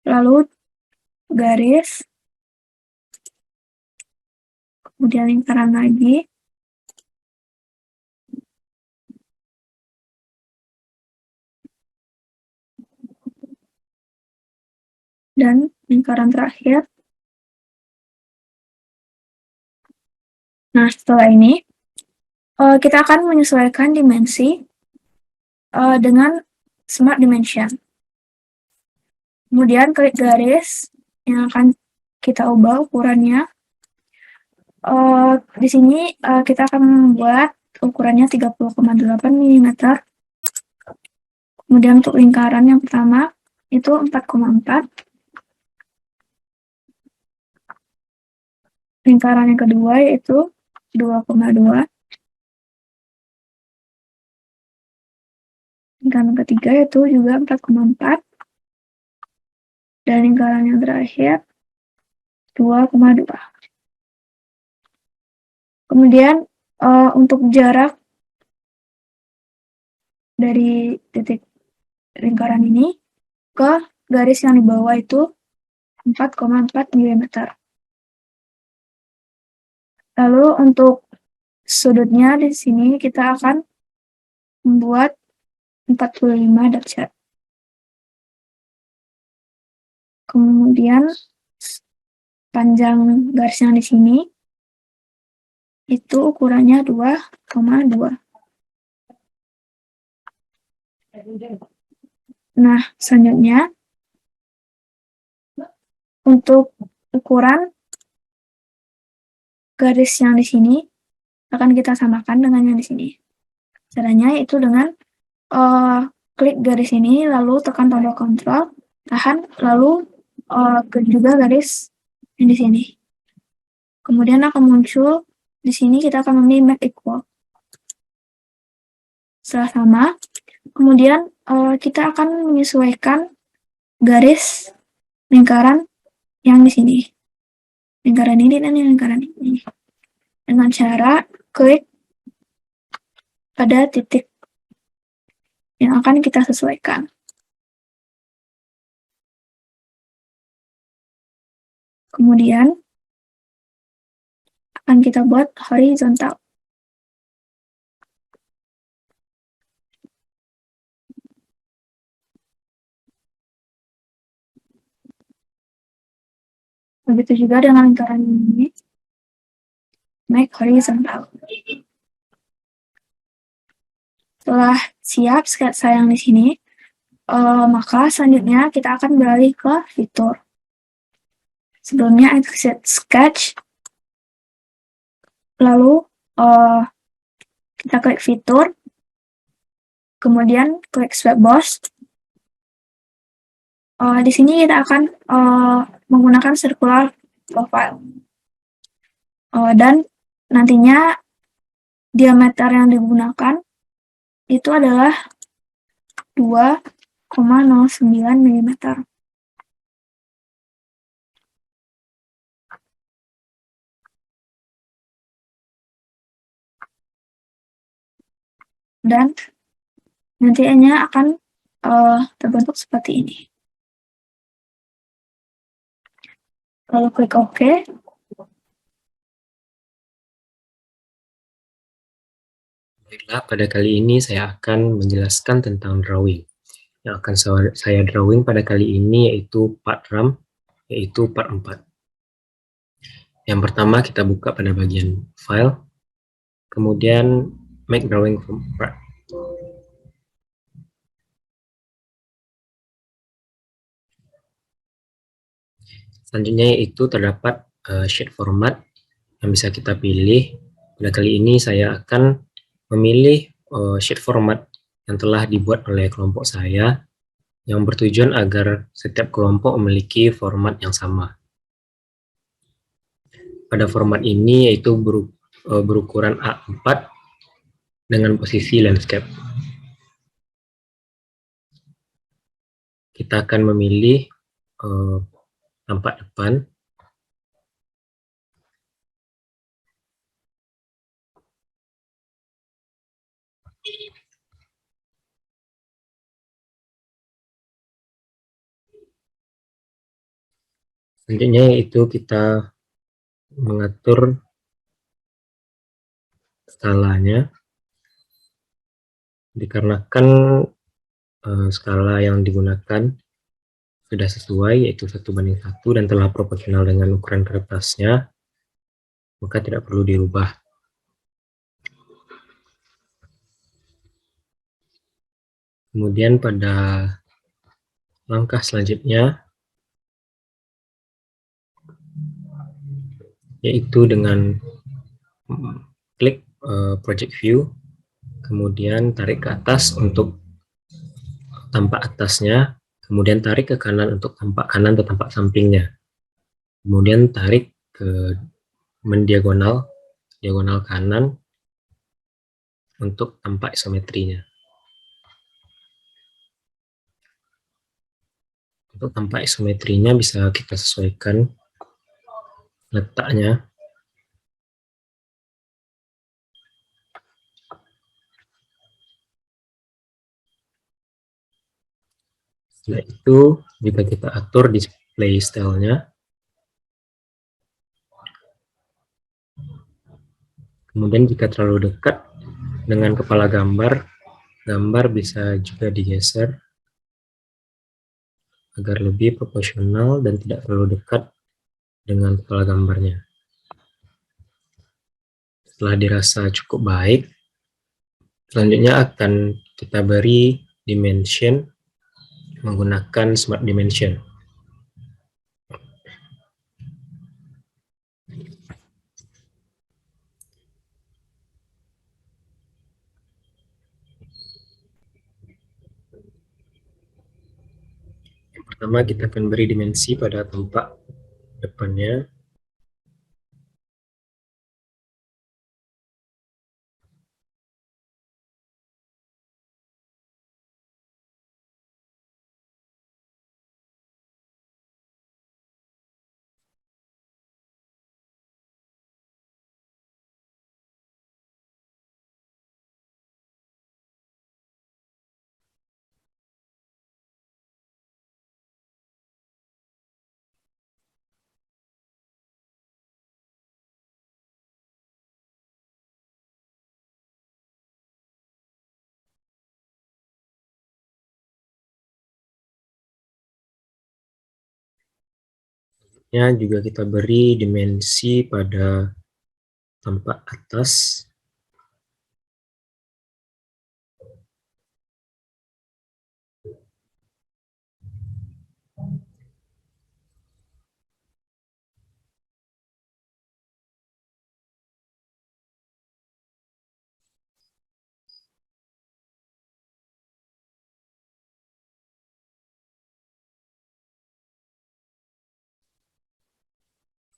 lalu garis, kemudian lingkaran lagi, dan lingkaran terakhir. Nah, setelah ini, kita akan menyesuaikan dimensi dengan Smart Dimension. Kemudian klik garis yang akan kita ubah ukurannya. Di sini kita akan membuat ukurannya 30,8 mm. Kemudian untuk lingkaran yang pertama itu 4,4. Lingkaran yang kedua yaitu 2,2. Lingkaran ketiga itu juga 4,4. Dan lingkaran yang terakhir 2,2. Kemudian untuk jarak dari titik lingkaran ini ke garis yang di bawah itu 4,4 mm. Lalu untuk sudutnya di sini kita akan membuat 45 derajat. Kemudian panjang garis yang di sini itu ukurannya 2,2. Nah, selanjutnya untuk ukuran garis yang di sini akan kita samakan dengan yang di sini. Caranya itu dengan klik garis ini, lalu tekan tombol kontrol, tahan, lalu klik juga garis yang di sini. Kemudian akan muncul di sini kita akan memilih make equal. Setelah sama, kemudian kita akan menyesuaikan garis lingkaran yang di sini. Lingkaran ini dan lingkaran ini. Dengan cara klik pada titik yang akan kita sesuaikan. Kemudian akan kita buat horizontal. Begitu juga dengan lingkaran ini, make horizontal. Setelah siap sketsa yang di sini, maka selanjutnya kita akan beralih ke fitur. Sebelumnya exit sketch, lalu kita klik fitur, kemudian klik swipe boss. Di sini kita akan menggunakan circular profile. Dan nantinya diameter yang digunakan itu adalah 2,09 mm. Dan nantinya akan terbentuk seperti ini. Lalu klik OK. Baiklah, pada kali ini saya akan menjelaskan tentang drawing. Yang akan saya drawing pada kali ini yaitu part RAM, yaitu part 4. Yang pertama kita buka pada bagian file, kemudian make drawing from part. Selanjutnya yaitu terdapat sheet format yang bisa kita pilih. Pada kali ini saya akan memilih sheet format yang telah dibuat oleh kelompok saya yang bertujuan agar setiap kelompok memiliki format yang sama. Pada format ini yaitu berukuran A4 dengan posisi landscape. Kita akan memilih tampak depan. Selanjutnya yaitu kita mengatur skalanya, dikarenakan skala yang digunakan sudah sesuai yaitu 1:1 dan telah proporsional dengan ukuran kertasnya, maka tidak perlu dirubah. Kemudian pada langkah selanjutnya yaitu dengan klik project view, kemudian tarik ke atas untuk tampak atasnya, kemudian tarik ke kanan untuk tampak kanan atau tampak sampingnya, kemudian tarik ke mendiagonal, diagonal kanan untuk tampak isometrinya. Untuk tampak isometrinya bisa kita sesuaikan letaknya. Setelah itu juga kita atur display style-nya. Kemudian jika terlalu dekat dengan kepala gambar, gambar bisa juga digeser agar lebih proporsional dan tidak terlalu dekat dengan kepala gambarnya. Setelah dirasa cukup baik, selanjutnya akan kita beri dimension menggunakan smart dimension. Yang pertama kita akan beri dimensi pada tampak depannya. Ya, juga kita beri dimensi pada tampak atas.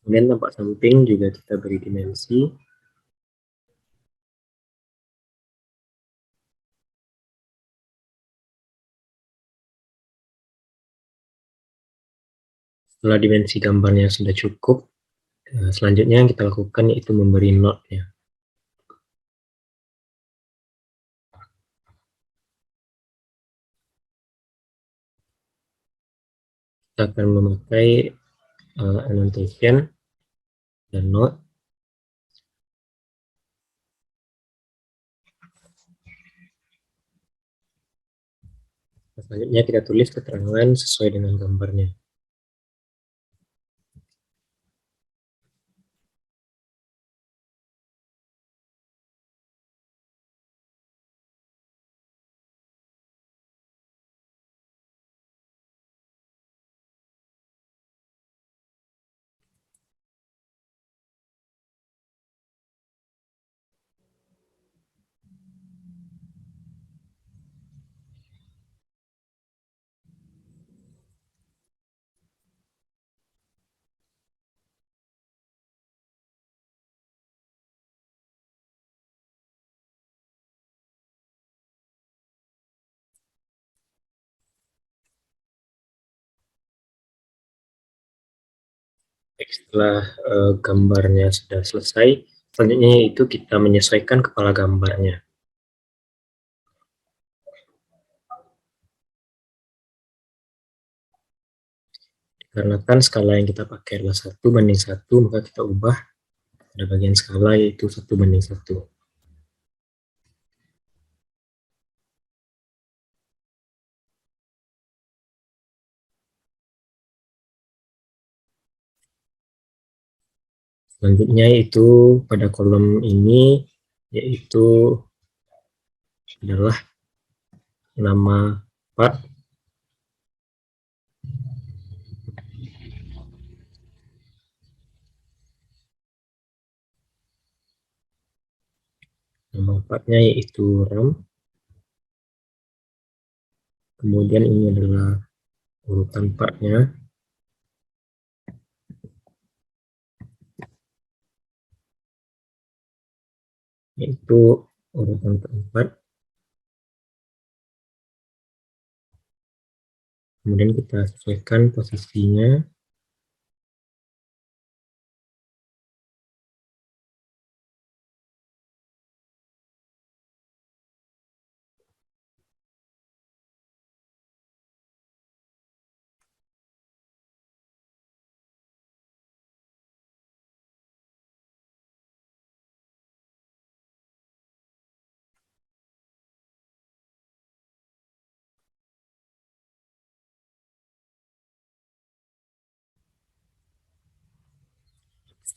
Kemudian tampak samping juga kita beri dimensi. Setelah dimensi gambarnya sudah cukup, selanjutnya yang kita lakukan yaitu memberi note-nya. Kita akan memakai annotation dan note. Selanjutnya kita tulis keterangan sesuai dengan gambarnya. Setelah gambarnya sudah selesai, selanjutnya itu kita menyesuaikan kepala gambarnya. Dikarenakan skala yang kita pakai adalah 1:1, maka kita ubah pada bagian skala yaitu 1:1. Selanjutnya itu pada kolom ini yaitu adalah nama part, nama partnya yaitu RAM. Kemudian ini adalah urutan partnya, yaitu urutan keempat. Kemudian kita sesuaikan posisinya.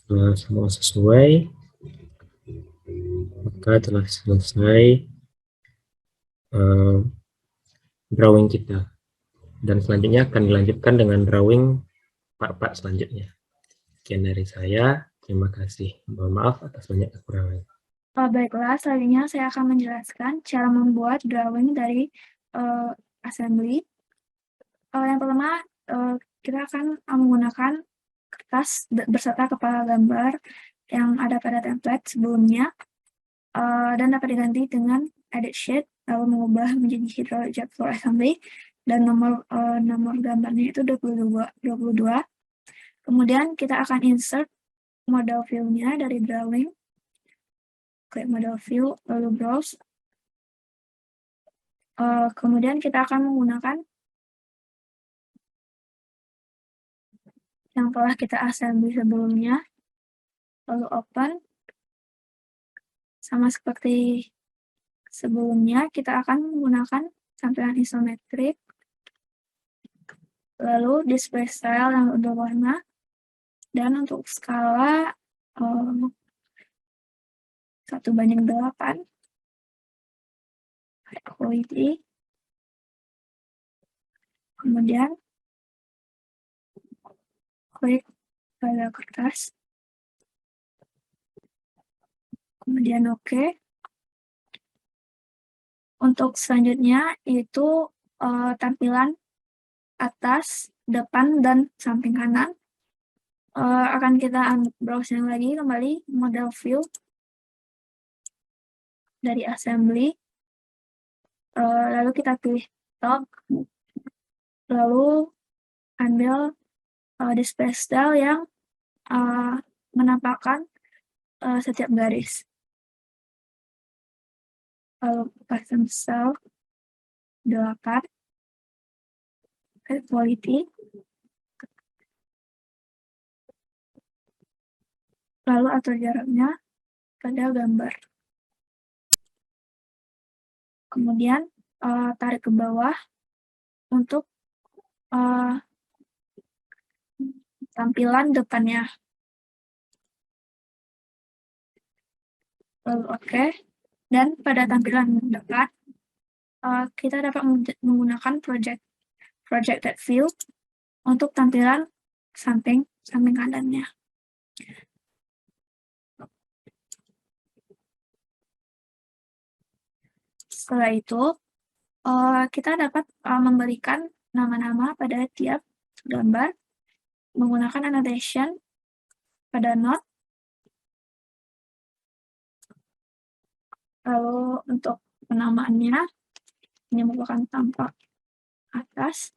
Setelah semua sesuai, maka telah selesai drawing kita. Dan selanjutnya akan dilanjutkan dengan drawing part-part selanjutnya. Sekian dari saya. Terima kasih. Mohon maaf atas banyak kekurangan. Baiklah, selanjutnya saya akan menjelaskan cara membuat drawing dari assembly. Yang pertama, kita akan menggunakan kertas berserta kepala gambar yang ada pada template sebelumnya, dan dapat diganti dengan edit sheet, lalu mengubah menjadi hydraulic jet floor assembly, dan nomor gambarnya itu 22. Kemudian kita akan insert model view-nya dari drawing. Klik model view, lalu browse. Kemudian kita akan menggunakan yang telah kita assembly sebelumnya, lalu open. Sama seperti sebelumnya, kita akan menggunakan tampilan isometrik, lalu display style yang berwarna, Dan untuk skala 1:8, high quality. Kemudian klik pada kertas, kemudian oke. Untuk selanjutnya itu tampilan atas, depan, dan samping kanan. Akan kita browsing lagi kembali model view dari assembly, lalu kita pilih top, lalu ambil display style yang menampakkan setiap garis. Lalu custom style 8, quality, lalu atur jaraknya pada gambar. Kemudian tarik ke bawah untuk tampilan depannya. Lalu oke. Dan pada tampilan depan, kita dapat menggunakan projected view untuk tampilan samping kanannya. Setelah itu, kita dapat memberikan nama-nama pada tiap gambar menggunakan annotation pada note. Lalu untuk penamaannya, ini merupakan tampak atas.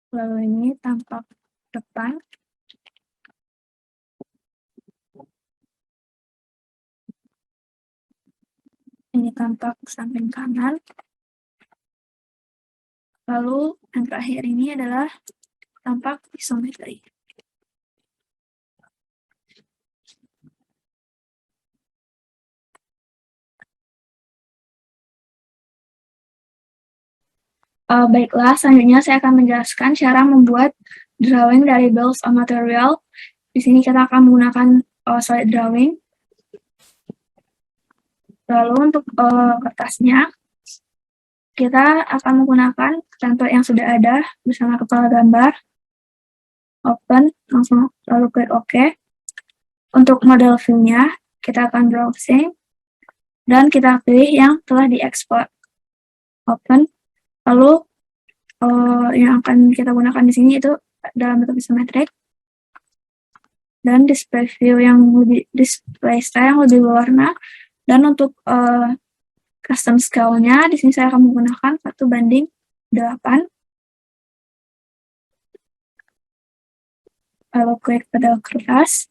Lalu ini tampak depan. Ini tampak samping kanan. Lalu yang terakhir ini adalah tampak isometri. Baiklah, selanjutnya saya akan menjelaskan cara membuat drawing dari bills of material. Di sini kita akan menggunakan solid drawing. Lalu untuk kertasnya, kita akan menggunakan template yang sudah ada bersama kepala gambar. Open, langsung lalu klik OK. Untuk model view-nya, kita akan browsing, dan kita pilih yang telah diekspor. Open. Lalu yang akan kita gunakan di sini itu dalam bentuk isometrik, dan display view yang display style yang lebih berwarna. Dan untuk custom scale-nya di sini saya akan menggunakan 1:8. Lalu klik pada kertas.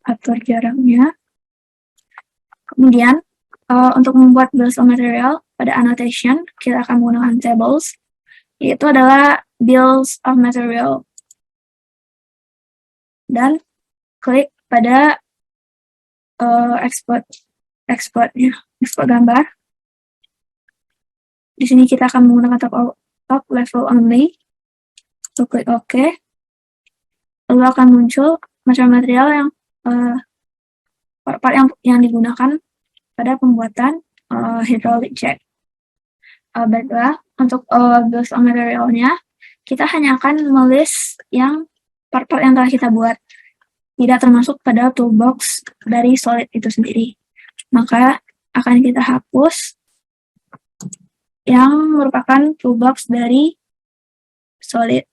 Atur jaraknya. Kemudian untuk membuat bills of material pada annotation, kita akan menggunakan tables, yaitu adalah bills of material. Dan klik pada export gambar. Di sini kita akan menggunakan top level only. Lalu klik OK. Lalu akan muncul material yang part yang digunakan pada pembuatan hydraulic jack. Baiklah, untuk bills of materialnya, kita hanya akan melis yang part-part yang telah kita buat, tidak termasuk pada toolbox dari solid itu sendiri. Maka akan kita hapus yang merupakan toolbox dari solid.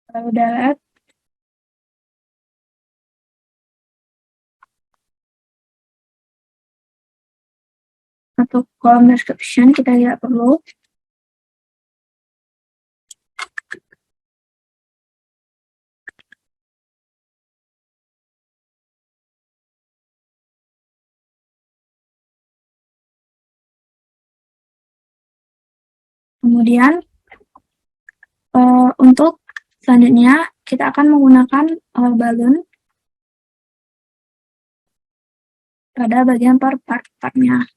udah lihat. Untuk kolom description kita tidak perlu. Kemudian untuk selanjutnya kita akan menggunakan balon pada bagian per part-partnya.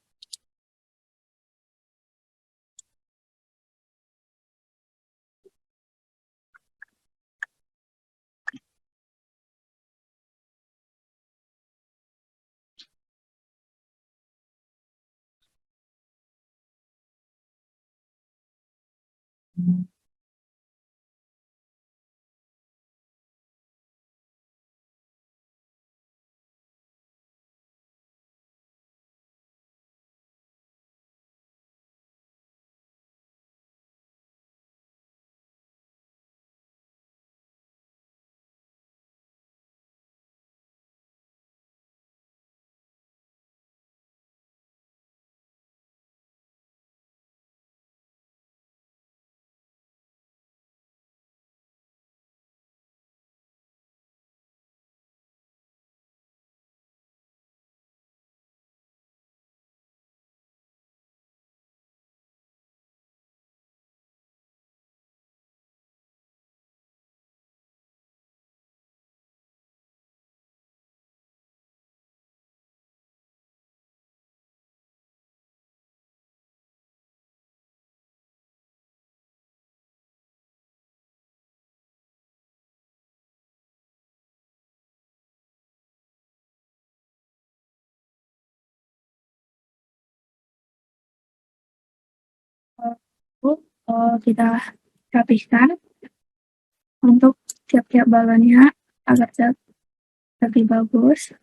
Kita rapihkan untuk tiap-tiap balonnya agar lebih bagus.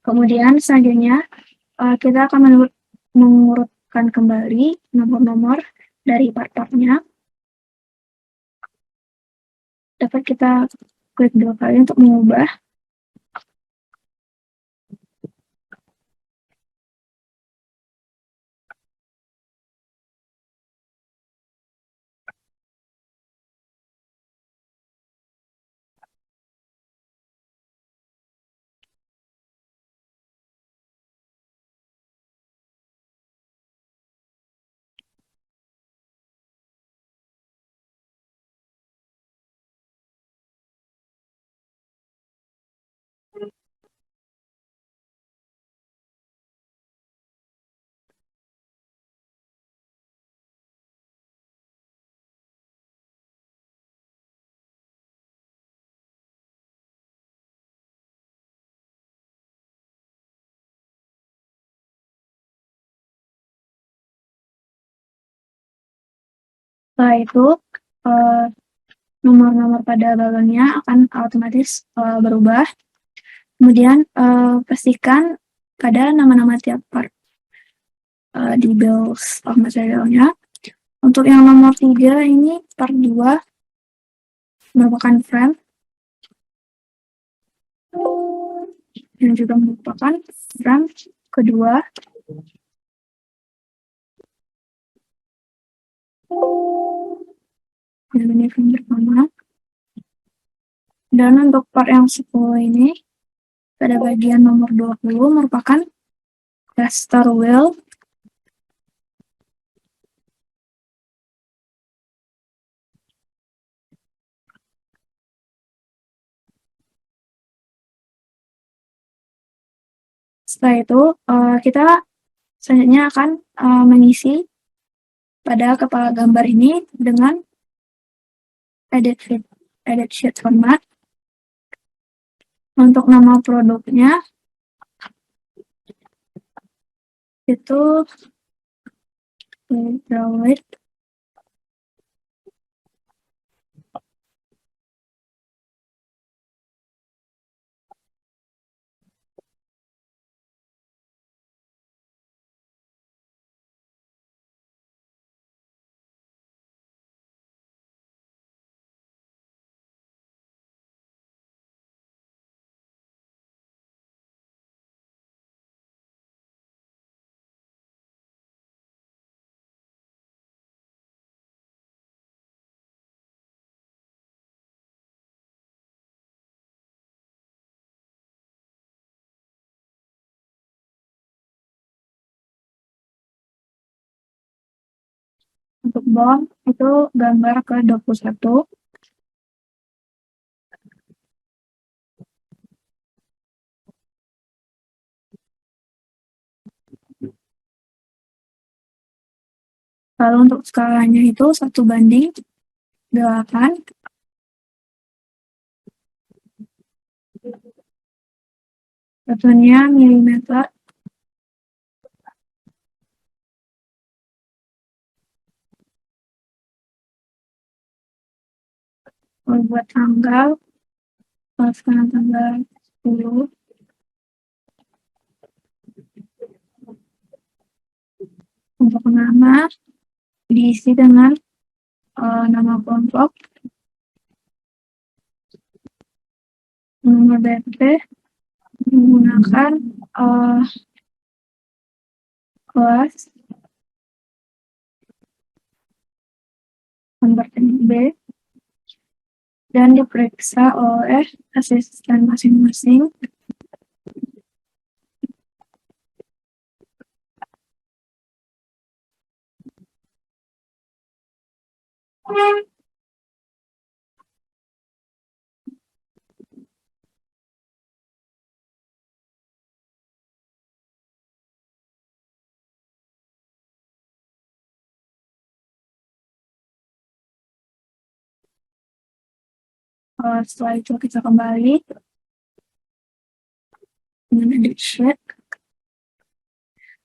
Kemudian selanjutnya kita akan mengurutkan kembali nomor-nomor dari part-partnya. Dapat kita klik 2 kali untuk mengubah. Setelah itu nomor-nomor pada balonnya akan otomatis berubah. Kemudian pastikan pada nama-nama tiap part di bills of materialnya. Untuk yang nomor 3 ini part 2 merupakan frame yang juga merupakan frame kedua. Ini frame pertama. Dan untuk part yang 10 ini pada bagian nomor 20 merupakan caster wheel. Setelah itu kita selanjutnya akan mengisi pada kepala gambar ini dengan edit sheet format. Untuk nama produknya itu draw it. Untuk bom itu gambar ke 21. Lalu untuk skalanya itu 1:8. Satuannya milimeter. Kalau buat tanggal, sekarang tanggal 10. Untuk nama diisi dengan nama kelompok, nomor BP, menggunakan kelas nomor B, dan diperiksa oleh asisten masing-masing. Setelah itu kita kembali dengan edit sheet.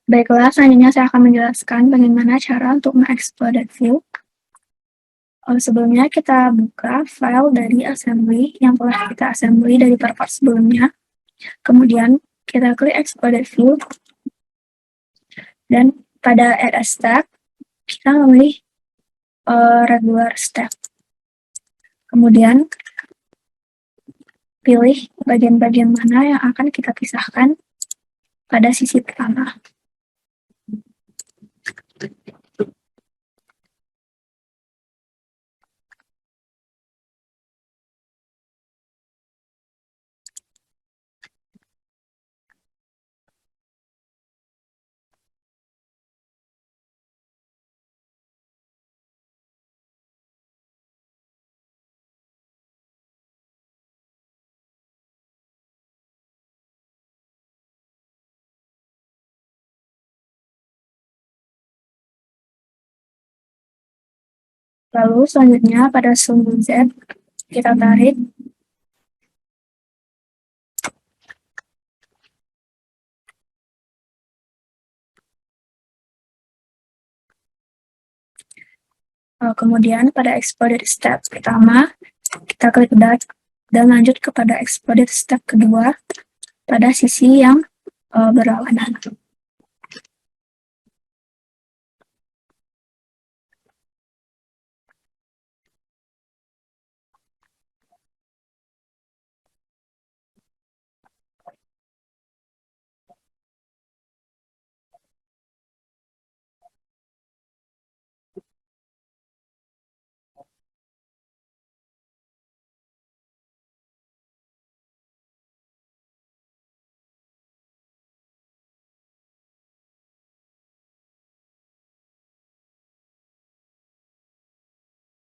Baiklah, selanjutnya saya akan menjelaskan bagaimana cara untuk mengeksploit view. Sebelumnya kita buka file dari assembly yang telah kita assembly dari part sebelumnya. Kemudian kita klik exploit view, dan pada add a step kita memilih regular step. Kemudian pilih bagian-bagian mana yang akan kita pisahkan pada sisi pertama. Lalu selanjutnya pada sumbu Z kita tarik. Kemudian pada exploit step pertama kita klik that dan lanjut kepada exploit step kedua pada sisi yang berlawanan.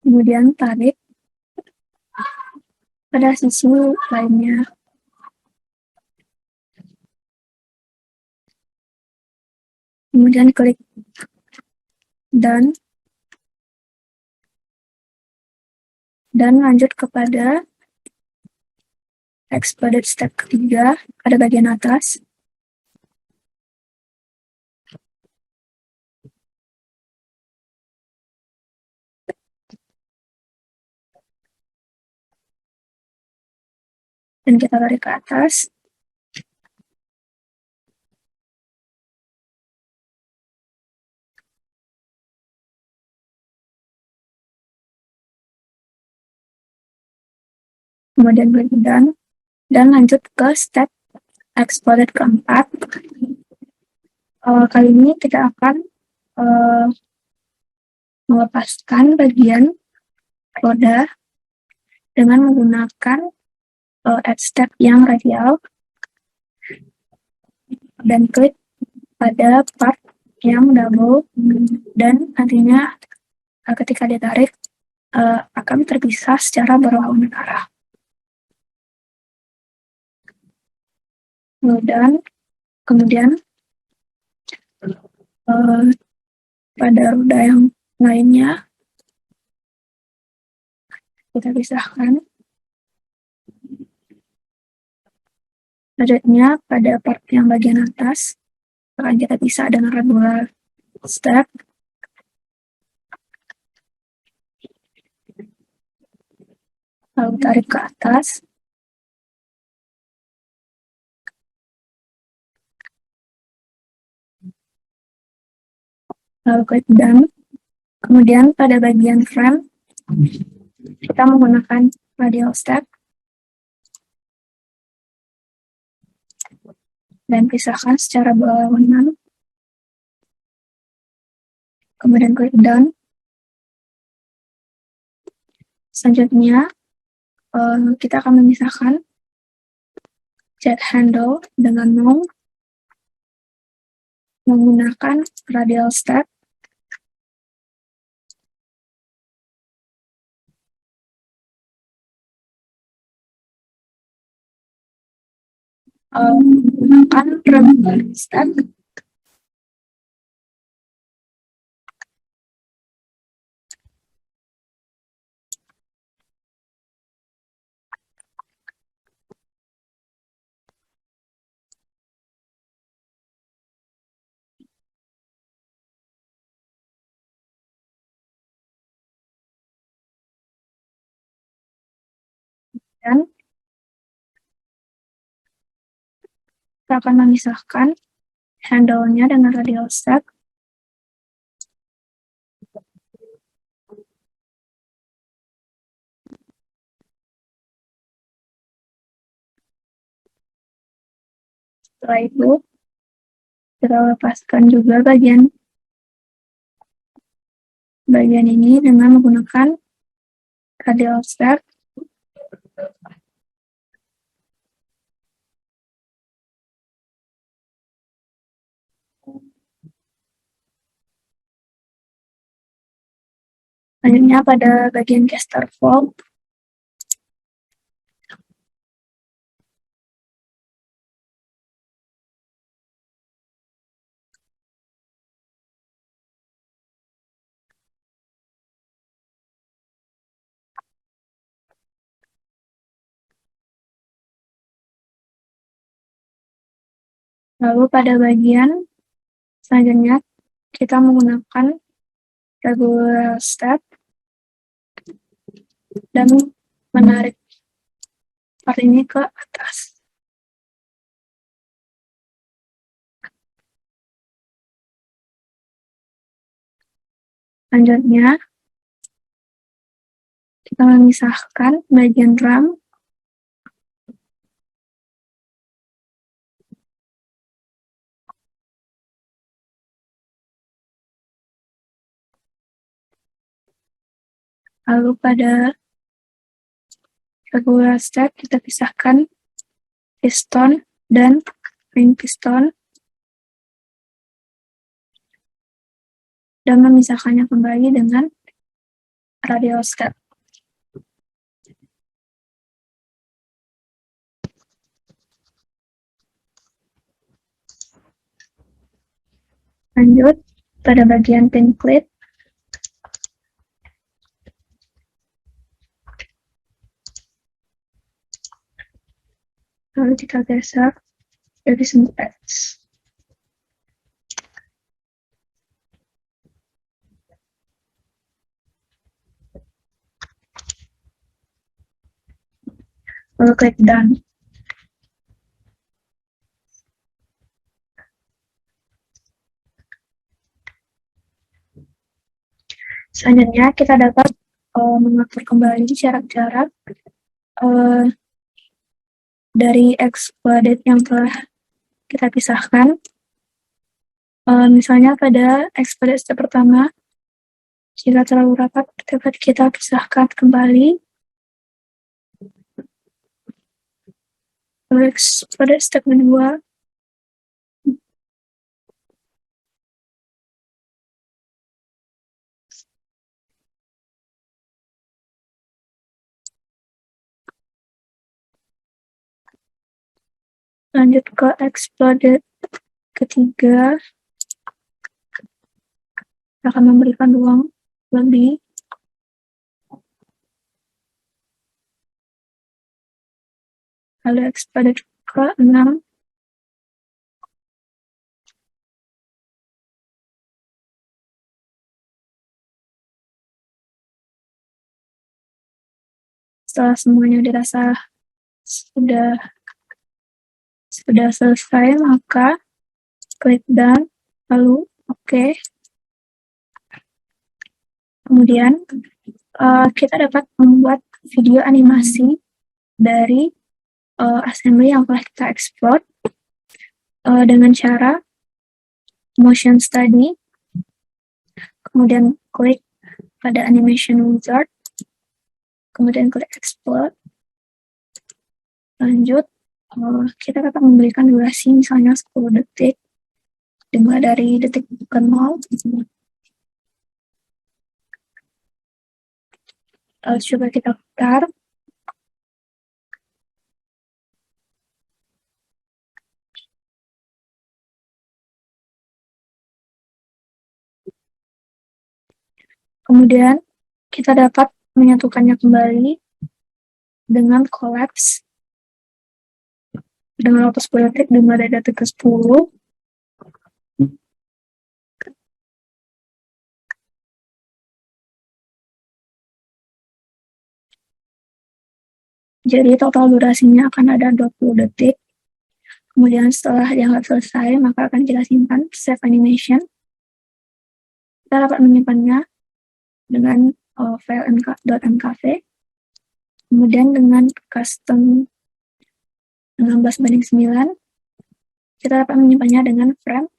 Kemudian tarik pada sisi lainnya. Kemudian klik done dan lanjut kepada exploit step ketiga pada bagian atas. Dan kita tarik ke atas. Kemudian klik done dan lanjut ke step exploit keempat. Kali ini kita akan melepaskan bagian roda dengan menggunakan add step yang radial dan klik pada part yang double, dan nantinya ketika ditarik akan terpisah secara berlawanan arah. Dan kemudian pada roda yang lainnya kita pisahkan. Selanjutnya pada part yang bagian atas akan kita pisah dengan regular step. Lalu tarik ke atas. Lalu klik done. Kemudian pada bagian frame kita menggunakan radial step dan pisahkan secara berlawanan. Kemudian klik done. Selanjutnya kita akan memisahkan jet handle dengan null menggunakan radial step. Menggunakan radial step. Dan kita akan memisahkan handle-nya dengan radial step. Setelah itu kita lepaskan juga bagian ini dengan menggunakan radial step. Selanjutnya pada bagian caster fold, lalu pada bagian selanjutnya kita menggunakan regular step dan menarik part ini ke atas. Selanjutnya kita memisahkan bagian drum lalu pada regular step kita pisahkan piston dan ring piston dan memisahkannya kembali dengan radial step. Lanjut pada bagian pin clip, lalu kita geser dari semua edge. Lalu klik done. Selanjutnya kita dapat mengatur kembali jarak-jarak dari exploited yang telah kita pisahkan. Misalnya pada exploited step pertama, jika terlalu rapat dapat kita pisahkan kembali. Pada step kedua, Lanjut ke exploded ketiga, kita akan memberikan ruang lebih. Lalu exploded ke-6, setelah semuanya dirasa sudah selesai, maka klik done, lalu oke. Kemudian kita dapat membuat video animasi dari assembly yang telah kita export dengan cara motion study, kemudian klik pada animation wizard, kemudian klik export. Lanjut, kita dapat memberikan durasi misalnya 10 detik, dimulai dari detik ke-0. Coba kita putar. Kemudian kita dapat menyatukannya kembali dengan collapse dengan waktu 10 detik dimulai dari detik ke-10. Jadi total durasinya akan ada 20 detik. Kemudian setelah dianggap selesai, maka akan kita simpan save animation. Kita dapat menyimpannya dengan file .mkv. Kemudian dengan custom 16:9, kita dapat menyimpannya dengan frame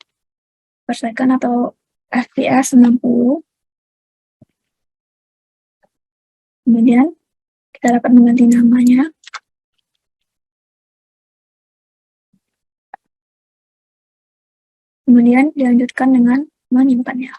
per second atau fps 60. Kemudian kita dapat mengganti namanya. Kemudian dilanjutkan dengan menyimpannya.